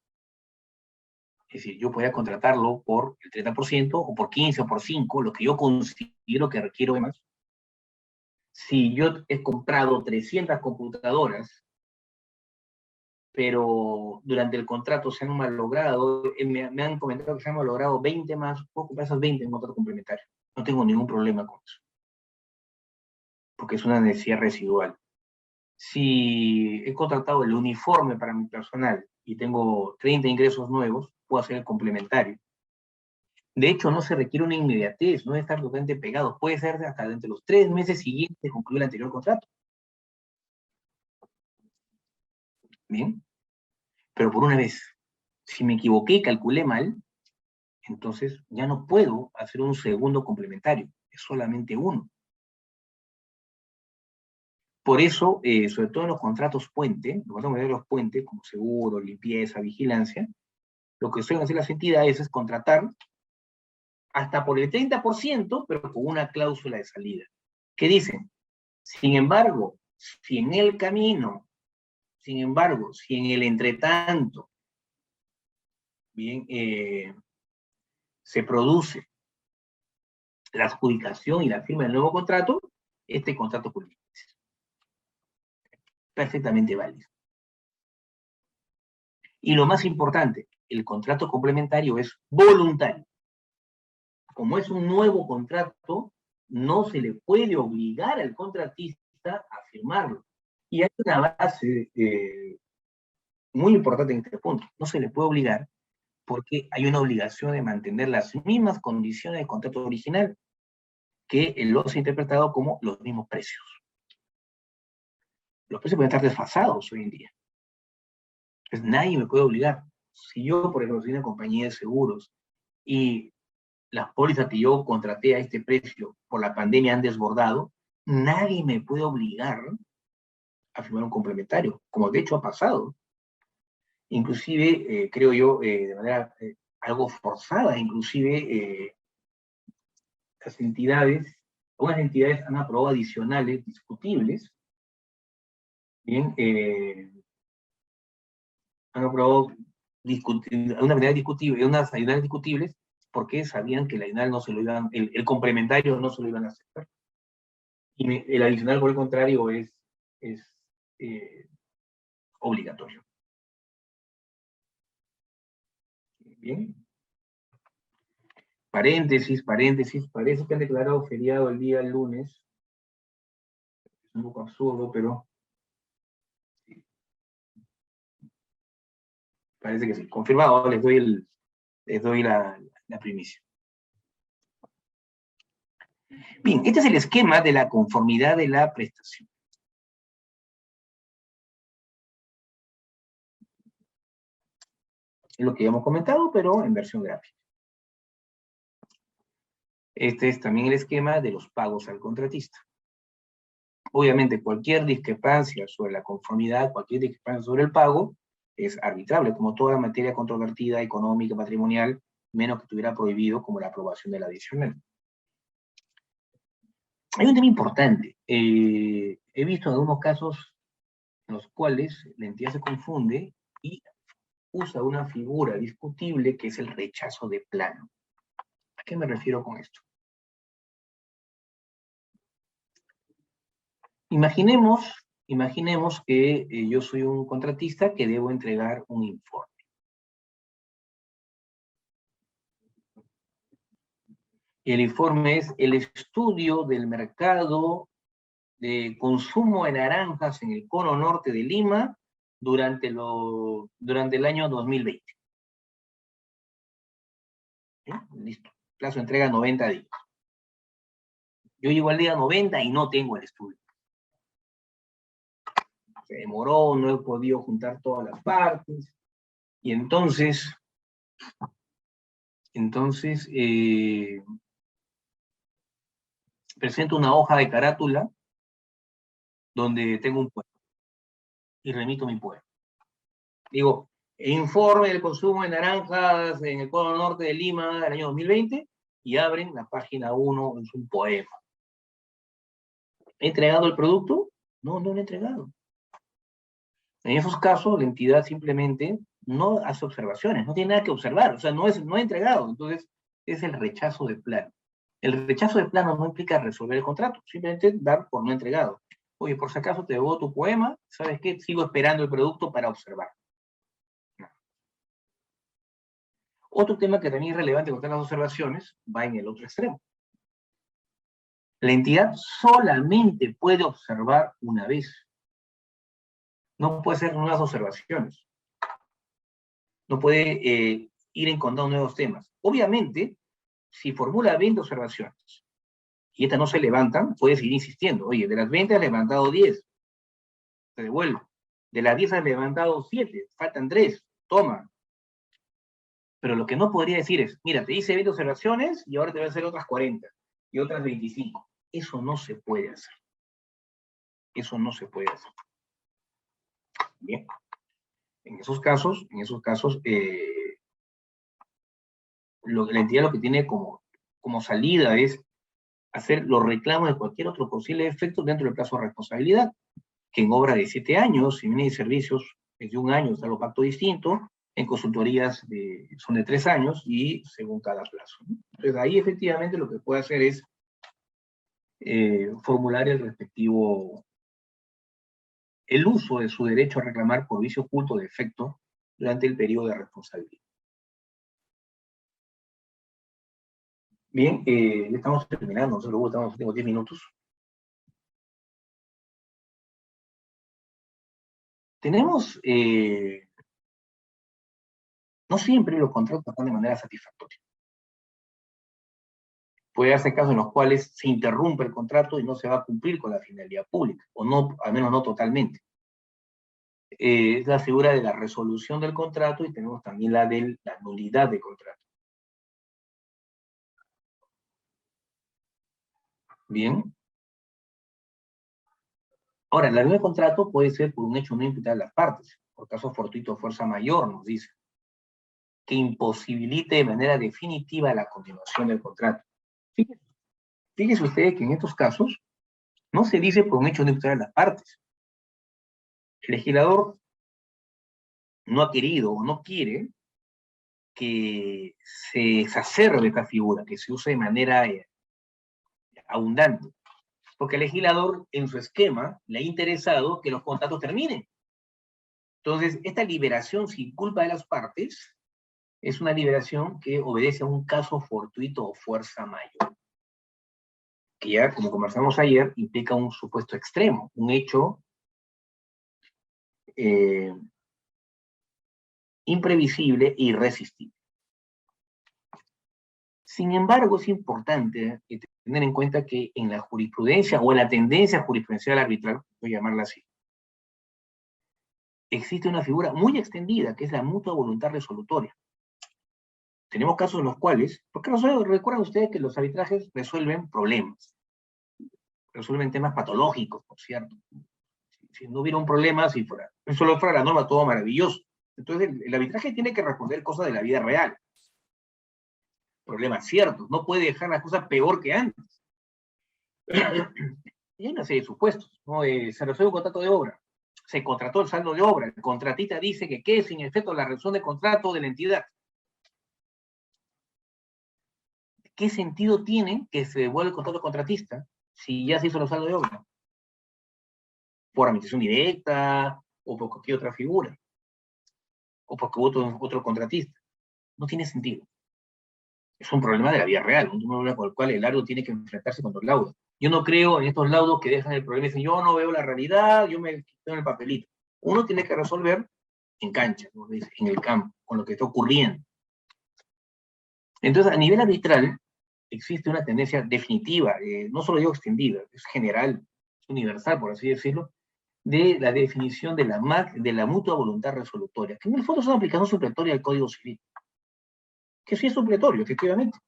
es decir, yo podría contratarlo por el 30%, o por 15, o por 5, lo que yo considero que requiero de más. Si yo he comprado 300 computadoras, pero durante el contrato se han malogrado, me han comentado que se han malogrado 20 más, puedo comprar esas 20 en contrato complementario. No tengo ningún problema con eso, porque es una necesidad residual. Si he contratado el uniforme para mi personal y tengo 30 ingresos nuevos, puedo hacer el complementario. De hecho, no se requiere una inmediatez, no es estar totalmente pegado. Puede ser hasta dentro de los 3 meses siguientes de concluir el anterior contrato. Bien, pero por una vez, si me equivoqué y calculé mal, entonces ya no puedo hacer un segundo complementario, es solamente uno. Por eso, sobre todo en los contratos puente, los contratos de los puentes, como seguro, limpieza, vigilancia, lo que suelen hacer las entidades es contratar hasta por el 30%, pero con una cláusula de salida. ¿Qué dicen? Sin embargo, si en el camino, si en el entretanto, bien, se produce la adjudicación y la firma del nuevo contrato, este contrato culmina. Perfectamente válido. Y lo más importante, el contrato complementario es voluntario. Como es un nuevo contrato, no se le puede obligar al contratista a firmarlo. Y hay una base muy importante en este punto. No se le puede obligar porque hay una obligación de mantener las mismas condiciones del contrato original, que los ha interpretado como los mismos precios. Los precios pueden estar desfasados hoy en día. Entonces nadie me puede obligar. Si yo, por ejemplo, soy una compañía de seguros y las pólizas que yo contraté a este precio por la pandemia han desbordado, nadie me puede obligar a firmar un complementario, como de hecho ha pasado. Inclusive, creo yo, de manera algo forzada, inclusive las entidades, algunas entidades han aprobado adicionales discutibles, bien, han aprobado una manera discutible, unas adicionales discutibles, porque sabían que el adicional no se lo iban, el complementario no se lo iban a aceptar. Y el adicional, por el contrario, es obligatorio. Bien. Paréntesis, paréntesis, parece que han declarado feriado el día lunes. Es un poco absurdo, pero parece que sí. Confirmado, les doy la primicia. Bien, este es el esquema de la conformidad de la prestación. Es lo que ya hemos comentado, pero en versión gráfica. Este es también el esquema de los pagos al contratista. Obviamente, cualquier discrepancia sobre la conformidad, cualquier discrepancia sobre el pago, es arbitrable, como toda materia controvertida, económica, patrimonial, menos que estuviera prohibido como la aprobación de la adicional. Hay un tema importante. He visto algunos casos en los cuales la entidad se confunde y usa una figura discutible que es el rechazo de plano. ¿A qué me refiero con esto? Imaginemos que yo soy un contratista que debo entregar un informe. El informe es el estudio del mercado de consumo de naranjas en el cono norte de Lima durante el año 2020. ¿Sí? Listo. Plazo de entrega 90 días. Yo llego al día 90 y no tengo el estudio. Se demoró, no he podido juntar todas las partes. Y entonces presento una hoja de carátula donde tengo un poema y remito mi poema. Digo, informe del consumo de naranjas en el cono norte de Lima del año 2020, y abren la página 1, es un poema. ¿He entregado el producto? No, no lo he entregado. En esos casos, la entidad simplemente no hace observaciones, no tiene nada que observar, o sea, no he entregado, entonces es el rechazo de plano. El rechazo de plano no implica resolver el contrato, simplemente dar por no entregado. Oye, por si acaso te debo tu poema, ¿sabes qué? Sigo esperando el producto para observar. Otro tema que también es relevante contar las observaciones va en el otro extremo. La entidad solamente puede observar una vez. No puede hacer nuevas observaciones. No puede ir encontrando nuevos temas. Obviamente, si formula 20 observaciones y estas no se levantan, puede seguir insistiendo. Oye, de las 20 has levantado 10. Te devuelvo. De las 10 has levantado 7. Faltan 3. Toma. Pero lo que no podría decir es, mira, te hice 20 observaciones y ahora te voy a hacer otras 40 y otras 25. Eso no se puede hacer. Eso no se puede hacer. Bien. En esos casos, la entidad lo que tiene como salida es hacer los reclamos de cualquier otro posible efecto dentro del plazo de responsabilidad, que en obra de 7 años, en bienes y servicios es de 1 año, está lo pacto distinto, en consultorías son de 3 años y según cada plazo. Entonces ahí efectivamente lo que puede hacer es formular el uso de su derecho a reclamar por vicio oculto de efecto durante el periodo de responsabilidad. Bien, ya estamos terminando, nosotros estamos en los últimos 10 minutos. Tenemos, no siempre los contratos están de manera satisfactoria. Puede darse casos en los cuales se interrumpe el contrato y no se va a cumplir con la finalidad pública, o no, al menos no totalmente. Es la figura de la resolución del contrato y tenemos también la de la nulidad del contrato. Bien. Ahora, la nulidad del contrato puede ser por un hecho no imputable a las partes, por caso fortuito o fuerza mayor, nos dice, que imposibilite de manera definitiva la continuación del contrato. Fíjese usted que en estos casos no se dice por un hecho no imputable a las partes. El legislador no ha querido o no quiere que se exacerbe esta figura, que se use de manera abundante. Porque el legislador, en su esquema, le ha interesado que los contratos terminen. Entonces, esta liberación sin culpa de las partes es una liberación que obedece a un caso fortuito o fuerza mayor, que ya, como conversamos ayer, implica un supuesto extremo, un hecho imprevisible e irresistible. Sin embargo, es importante tener en cuenta que en la jurisprudencia o en la tendencia jurisprudencial arbitral, voy a llamarla así, existe una figura muy extendida que es la mutua voluntad resolutoria. Tenemos casos en los cuales, porque recuerdan ustedes que los arbitrajes resuelven problemas, resuelven temas patológicos, por cierto. Si no hubiera un problema, si solo fuera la norma, todo maravilloso. Entonces, el arbitraje tiene que responder cosas de la vida real. Problemas ciertos, no puede dejar las cosas peor que antes. Y hay una serie de supuestos, ¿no? Se resuelve un contrato de obra, se contrató el saldo de obra, el contratista dice que quede sin efecto la resolución de contrato de la entidad. ¿Qué sentido tiene que se devuelva el contrato contratista si ya se hizo el saldo de obra? Por administración directa, o por cualquier otra figura, o porque hubo otro contratista. No tiene sentido. Es un problema de la vida real, un problema con el cual el árbitro tiene que enfrentarse contra el laudo. Yo no creo en estos laudos que dejan el problema y dicen, yo no veo la realidad, yo me quedo en el papelito. Uno tiene que resolver en cancha, ¿no? En el campo, con lo que está ocurriendo. Entonces, a nivel arbitral, existe una tendencia definitiva, no solo digo extendida, es general, es universal, por así decirlo, de la definición de la mutua voluntad resolutoria, que en el fondo es una aplicación supletoria del Código Civil, que sí es supletorio, efectivamente.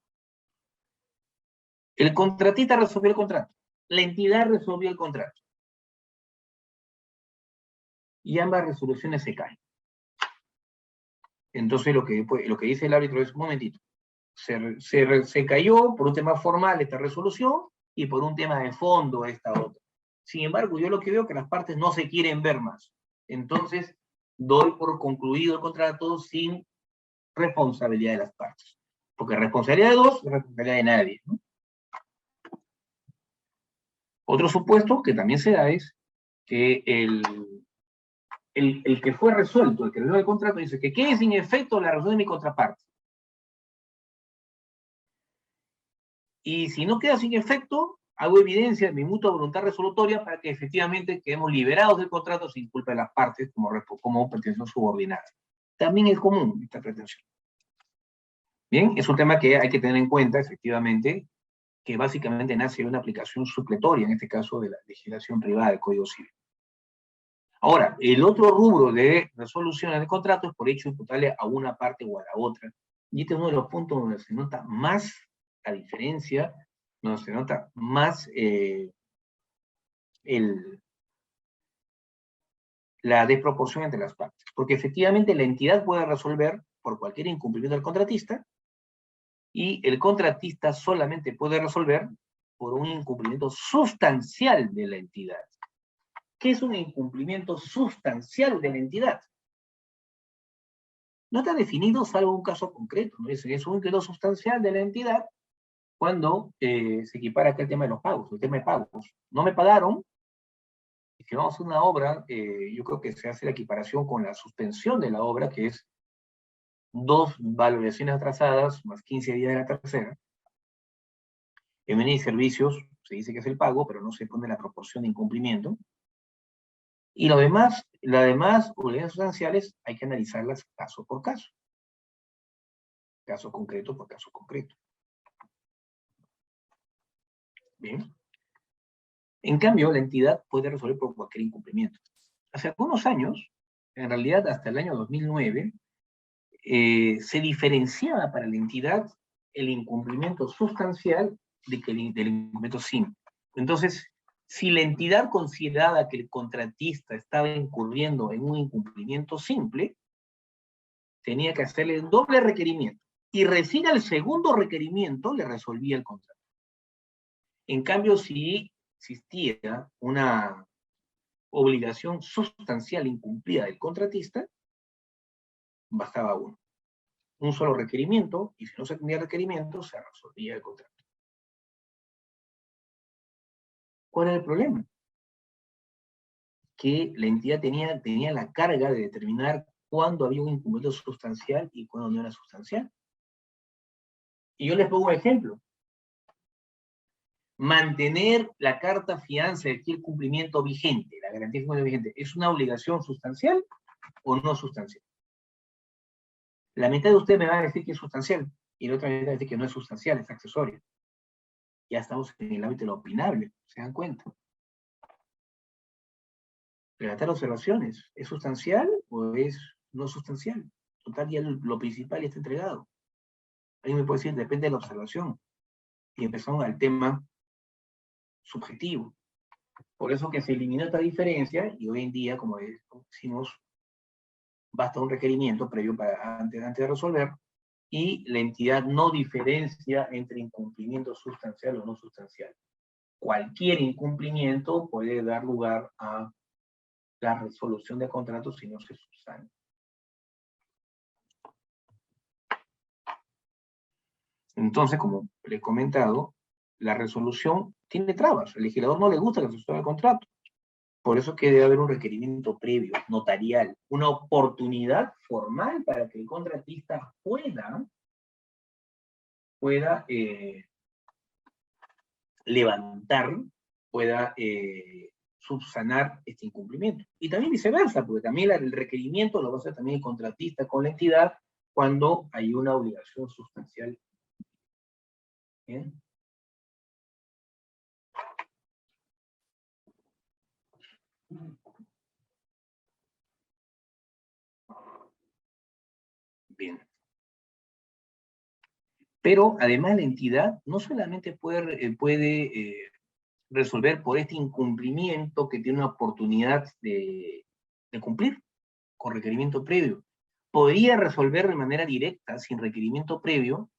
El contratista resolvió el contrato, la entidad resolvió el contrato, y ambas resoluciones se caen. Entonces lo que dice el árbitro es, un momentito, se cayó por un tema formal esta resolución y por un tema de fondo esta otra. Sin embargo, yo lo que veo es que las partes no se quieren ver más. Entonces, doy por concluido el contrato sin responsabilidad de las partes. Porque responsabilidad de dos es responsabilidad de nadie, ¿no? Otro supuesto que también se da es que el que fue resuelto, el que resuelve el contrato, dice que quede sin efecto la resolución de mi contraparte. Y si no queda sin efecto, hago evidencia de mi mutua voluntad resolutoria para que efectivamente quedemos liberados del contrato sin culpa de las partes como pretensión subordinada. También es común esta pretensión. Bien, es un tema que hay que tener en cuenta, efectivamente, que básicamente nace de una aplicación supletoria, en este caso de la legislación privada del Código Civil. Ahora, el otro rubro de resolución del contrato es por hecho imputable a una parte o a la otra. Y este es uno de los puntos donde se nota más la diferencia, donde se nota más la desproporción entre las partes. Porque efectivamente la entidad puede resolver por cualquier incumplimiento del contratista y el contratista solamente puede resolver por un incumplimiento sustancial de la entidad. ¿Qué es un incumplimiento sustancial de la entidad? No está definido salvo un caso concreto, ¿no? Es un incumplimiento sustancial de la entidad cuando se equipara aquel tema de los pagos, el tema de pagos. No me pagaron, y si vamos a hacer una obra, yo creo que se hace la equiparación con la suspensión de la obra, que es 2 valoraciones atrasadas más 15 días de la tercera. En bienes y servicios se dice que es el pago, pero no se pone la proporción de incumplimiento. Y las demás obligaciones sustanciales hay que analizarlas caso por caso. Caso concreto por caso concreto. Bien. En cambio, la entidad puede resolver por cualquier incumplimiento. Hace algunos años, en realidad hasta el año 2009, se diferenciaba para la entidad el incumplimiento sustancial del incumplimiento simple. Entonces, si la entidad consideraba que el contratista estaba incurriendo en un incumplimiento simple, tenía que hacerle un doble requerimiento. Y recién al segundo requerimiento le resolvía el contrato. En cambio, si existía una obligación sustancial incumplida del contratista, bastaba uno. Un solo requerimiento, y si no se tenía requerimiento, se resolvía el contrato. ¿Cuál era el problema? Que la entidad tenía la carga de determinar cuándo había un incumplimiento sustancial y cuándo no era sustancial. Y yo les pongo un ejemplo. Mantener la carta fianza de aquí el cumplimiento vigente, la garantía de cumplimiento vigente, ¿es una obligación sustancial o no sustancial? La mitad de ustedes me van a decir que es sustancial, y la otra mitad va a decir que no es sustancial, es accesorio. Ya estamos en el ámbito de lo opinable, ¿se dan cuenta? Relatar observaciones, ¿es sustancial o es no sustancial? Total, ya lo principal ya está entregado. Alguien me puede decir, depende de la observación. Y empezamos al tema subjetivo. Por eso que se eliminó esta diferencia, y hoy en día, como decimos, basta un requerimiento previo antes de resolver, y la entidad no diferencia entre incumplimiento sustancial o no sustancial. Cualquier incumplimiento puede dar lugar a la resolución de contratos si no se subsana. Entonces, como le he comentado, la resolución tiene trabas. Al legislador no le gusta que se resuelva el contrato. Por eso que debe haber un requerimiento previo, notarial, una oportunidad formal para que el contratista pueda levantar, pueda subsanar este incumplimiento. Y también viceversa, porque también el requerimiento lo va a hacer también el contratista con la entidad cuando hay una obligación sustancial. ¿Bien? Bien. Pero además la entidad no solamente puede resolver por este incumplimiento que tiene una oportunidad de cumplir con requerimiento previo. Podría resolver de manera directa, sin requerimiento previo,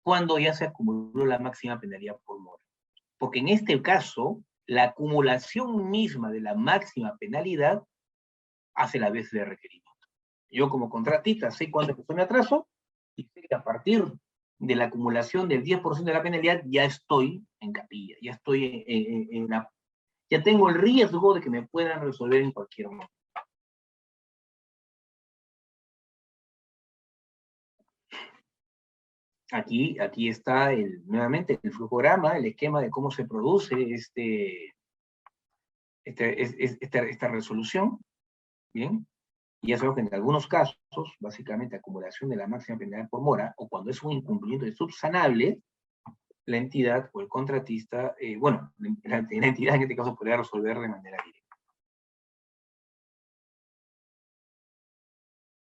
cuando ya se acumuló la máxima penalidad por mora. Porque en este caso, la acumulación misma de la máxima penalidad hace la vez de requerimiento. Yo como contratista sé cuándo empezó mi atraso y sé que a partir de la acumulación del 10% de la penalidad ya estoy en capilla, ya estoy ya tengo el riesgo de que me puedan resolver en cualquier momento. Aquí está nuevamente el flujograma, el esquema de cómo se produce esta resolución, ¿bien? Y ya sabemos que en algunos casos, básicamente acumulación de la máxima penalidad por mora, o cuando es un incumplimiento subsanable, la entidad o el contratista, bueno, la entidad en este caso podría resolver de manera directa.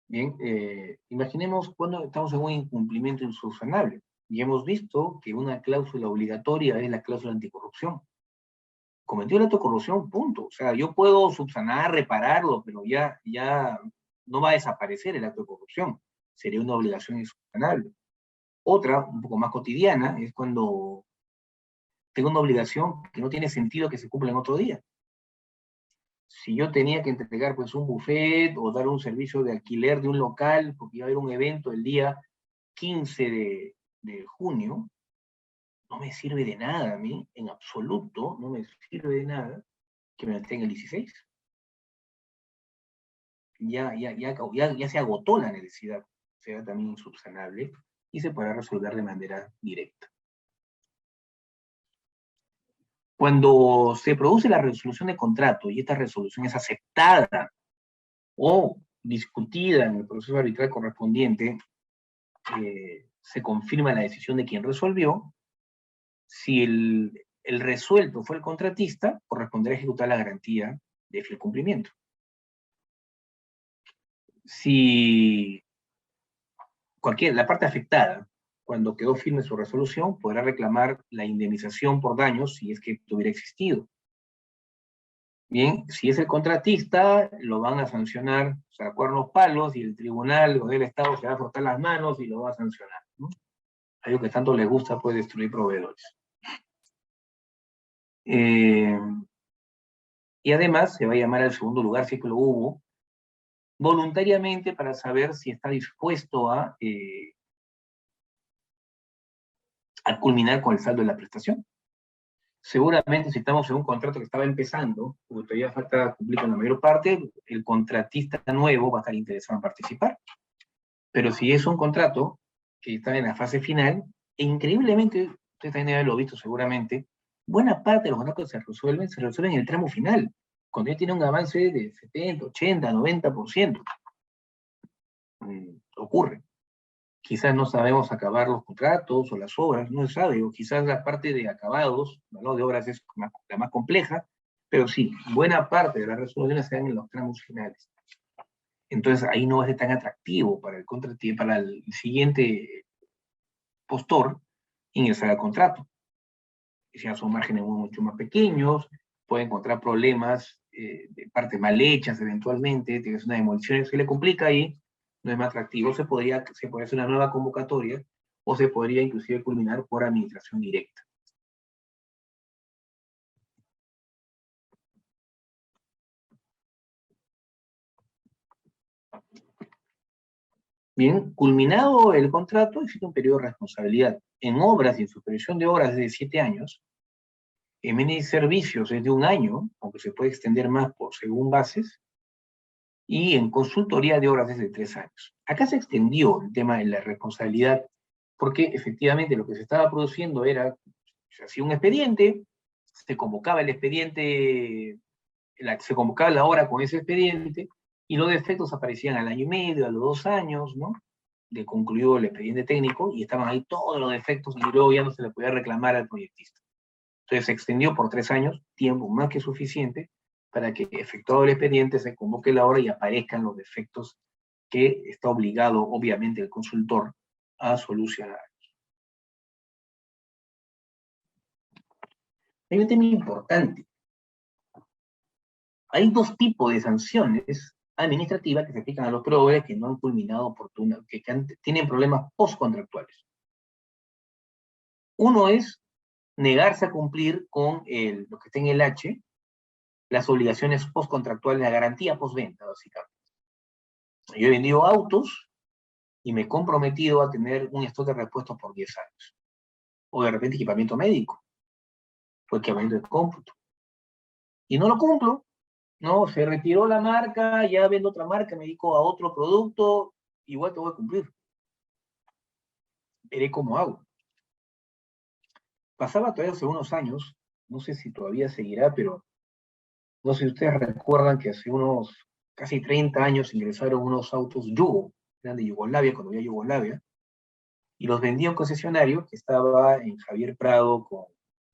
Bien, imaginemos cuando estamos en un incumplimiento insubsanable, y hemos visto que una cláusula obligatoria es la cláusula anticorrupción. Cometió el acto de corrupción, punto. O sea, yo puedo subsanar, repararlo, pero ya no va a desaparecer el acto de corrupción. Sería una obligación insubsanable. Otra, un poco más cotidiana, es cuando tengo una obligación que no tiene sentido que se cumpla en otro día. Si yo tenía que entregar pues un buffet o dar un servicio de alquiler de un local, porque iba a haber un evento el día 15 de junio, no me sirve de nada a mí, en absoluto, no me sirve de nada que me lo tenga el 16. Ya se agotó la necesidad, será también insubsanable y se podrá resolver de manera directa. Cuando se produce la resolución de contrato y esta resolución es aceptada o discutida en el proceso arbitral correspondiente, se confirma la decisión de quien resolvió. Si el resuelto fue el contratista, corresponderá ejecutar la garantía de fiel cumplimiento. Si la parte afectada, cuando quedó firme su resolución, podrá reclamar la indemnización por daños si es que hubiera existido. Bien, si es el contratista, lo van a sancionar, o sea, cuernos palos, y el tribunal o del Estado se va a frotar las manos y lo va a sancionar, ¿no? Algo que tanto les gusta, puede destruir proveedores. Y además se va a llamar al segundo lugar, si es que lo hubo, voluntariamente para saber si está dispuesto a culminar con el saldo de la prestación. Seguramente si estamos en un contrato que estaba empezando, porque todavía falta cumplir con la mayor parte, el contratista nuevo va a estar interesado en participar. Pero si es un contrato que está en la fase final, e increíblemente, ustedes también deben haberlo visto seguramente, buena parte de los contratos se resuelven en el tramo final, cuando ya tiene un avance de 70, 80, 90%. Ocurre. Quizás no sabemos acabar los contratos o las obras, no se sabe, o quizás la parte de acabados, ¿no? De obras es la más compleja, pero sí, buena parte de las resoluciones se dan en los tramos finales. Entonces ahí no va a ser tan atractivo para para el siguiente postor ingresar al contrato. Ya son márgenes mucho más pequeños, puede encontrar problemas de partes mal hechas eventualmente, tienes una demolición, se le complica ahí, no es más atractivo, se podría hacer una nueva convocatoria o se podría inclusive culminar por administración directa. Bien, culminado el contrato, existe un periodo de responsabilidad. En obras y en supervisión de obras de 7 años, en de servicios es de 1 año, aunque se puede extender más por según bases, y en consultoría de obras es de 3 años. Acá se extendió el tema de la responsabilidad, porque efectivamente lo que se estaba produciendo era, se hacía un expediente, se convocaba el expediente, se convocaba la obra con ese expediente, y los defectos aparecían al año y medio, a los 2 años, ¿no? De concluido el expediente técnico, y estaban ahí todos los defectos, y luego ya no se le podía reclamar al proyectista. Entonces se extendió por 3 años, tiempo más que suficiente, para que efectuado el expediente se convoque la obra y aparezcan los defectos que está obligado, obviamente, el consultor a solucionar. Hay un tema importante. Hay 2 tipos de sanciones administrativas que se aplican a los proveedores que no han culminado oportunamente, tienen problemas postcontractuales. Uno es negarse a cumplir con lo que está en el H, las obligaciones postcontractuales, la garantía postventa, básicamente. Yo he vendido autos y me he comprometido a tener un stock de repuestos por 10 años. O de repente equipamiento médico, o equipamiento de cómputo. Y no lo cumplo, ¿no? Se retiró la marca, ya vendo otra marca, me dedico a otro producto, igual te voy a cumplir. Veré cómo hago. Pasaba todavía hace unos años, no sé si todavía seguirá, pero no sé si ustedes recuerdan que hace unos casi 30 años ingresaron unos autos Yugo, eran de Yugoslavia, cuando había Yugoslavia, y los vendía un concesionario que estaba en Javier Prado con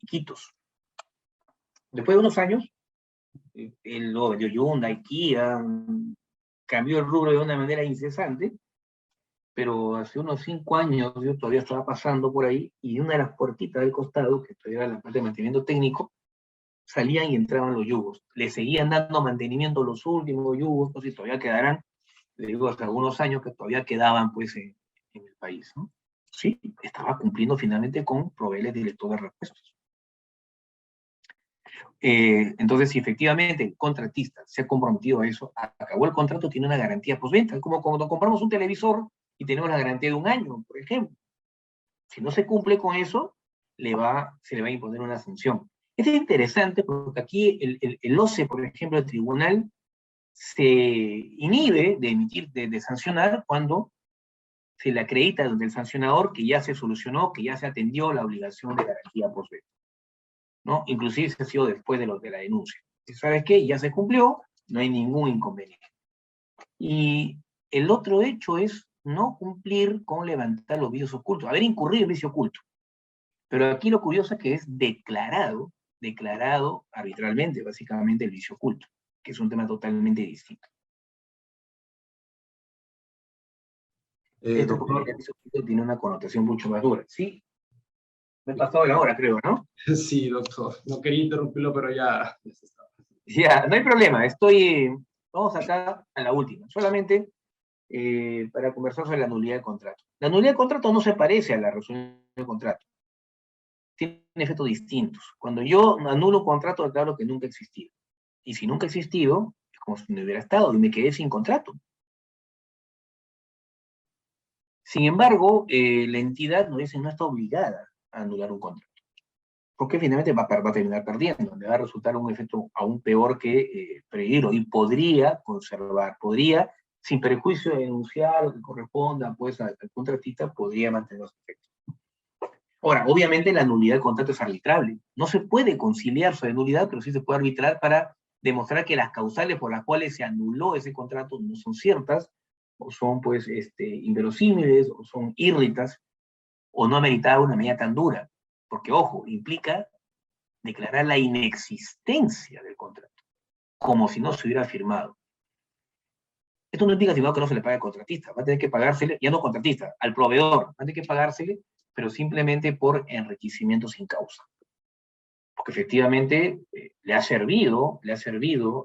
Iquitos. Después de unos años, él lo vendió Hyundai, Kia, cambió el rubro de una manera incesante, pero hace unos 5 años yo todavía estaba pasando por ahí, y de una de las puertitas del costado, que todavía era la parte de mantenimiento técnico, salían y entraban los yugos. Le seguían dando mantenimiento los últimos yugos, pues, y todavía quedarán, le digo, hasta algunos años que todavía quedaban, pues, en el país, ¿no? Sí, estaba cumpliendo finalmente con proveerles director de repuestos. Entonces, si efectivamente el contratista se ha comprometido a eso, acabó el contrato, tiene una garantía postventa. Es como cuando compramos un televisor y tenemos la garantía de 1 año, por ejemplo. Si no se cumple con eso, se le va a imponer una sanción. Es interesante porque aquí el OCE, por ejemplo, el tribunal, se inhibe de emitir, de sancionar cuando se le acredita del sancionador que ya se solucionó, que ya se atendió la obligación de garantía postventa, ¿no? Inclusive se ha sido después de la denuncia. ¿Sabes qué? Ya se cumplió, no hay ningún inconveniente. Y el otro hecho es no cumplir con levantar los vicios ocultos, haber incurrido en vicio oculto. Pero aquí lo curioso es que es declarado arbitralmente, básicamente, el vicio oculto, que es un tema totalmente distinto. Esto porque el vicio oculto tiene una connotación mucho más dura. Sí, me he pasado la hora, creo, ¿no? Sí, doctor. No quería interrumpirlo, pero ya se está. Ya, no hay problema. Vamos acá a la última. Solamente para conversar sobre la nulidad del contrato. La nulidad del contrato no se parece a la resolución del contrato. Tiene efectos distintos. Cuando yo anulo un contrato, declaro que nunca ha existido. Y si nunca ha existido, es como si no hubiera estado y me quedé sin contrato. Sin embargo, la entidad no está obligada a anular un contrato. porque finalmente va a terminar perdiendo, le va a resultar un efecto aún peor que peligro, y podría conservar, podría, sin perjuicio de denunciar lo que corresponda pues al contratista, podría mantener los efectos. Ahora, obviamente la nulidad del contrato es arbitrable, no se puede conciliar su nulidad, pero sí se puede arbitrar para demostrar que las causales por las cuales se anuló ese contrato no son ciertas, o son pues inverosímiles, o son írritas, o no ameritaba una medida tan dura, porque ojo, implica declarar la inexistencia del contrato, como si no se hubiera firmado. Esto no implica, sino que no se le pague al contratista, va a tener que pagársele, ya no contratista, al proveedor, va a tener que pagársele, pero simplemente por enriquecimiento sin causa. Porque efectivamente le ha servido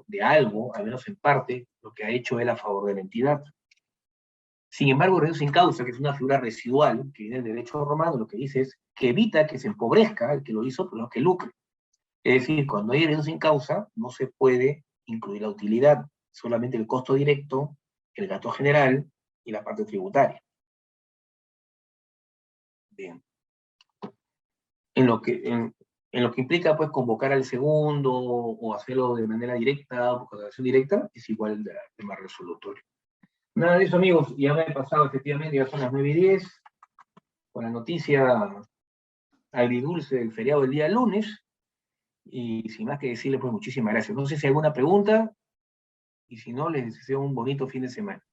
de algo, al menos en parte, lo que ha hecho él a favor de la entidad. Sin embargo, el reducto sin causa, que es una figura residual que viene del derecho romano, lo que dice es que evita que se empobrezca el que lo hizo, pero no que lucre. Es decir, cuando hay herencia sin causa, no se puede incluir la utilidad, solamente el costo directo, el gasto general y la parte tributaria. Bien. En lo que implica pues convocar al segundo o hacerlo de manera directa o por contratación directa, es igual de tema resolutorio. Nada de eso, amigos, ya me he pasado efectivamente, ya son las 9:10, con la noticia agridulce del feriado del día lunes, y sin más que decirle, pues muchísimas gracias. No sé si hay alguna pregunta, y si no, les deseo un bonito fin de semana.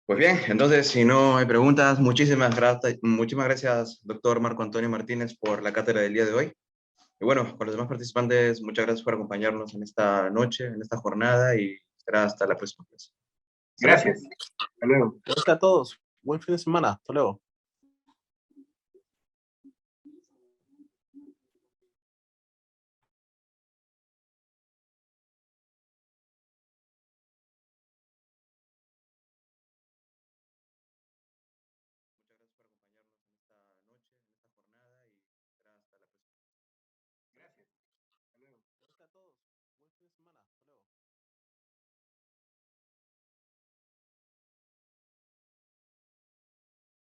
Pues bien, entonces, si no hay preguntas, muchísimas gracias, doctor Marco Antonio Martínez, por la cátedra del día de hoy. Y bueno, con los demás participantes, muchas gracias por acompañarnos en esta noche, en esta jornada, y será hasta la próxima clase. Gracias. Hasta luego. Gracias a todos. Buen fin de semana. Hasta luego. Muchas gracias por acompañarnos en esta noche, en esta jornada, y será hasta la próxima. Gracias. Hasta luego. Gracias a todos. Buen fin de semana. Hasta luego.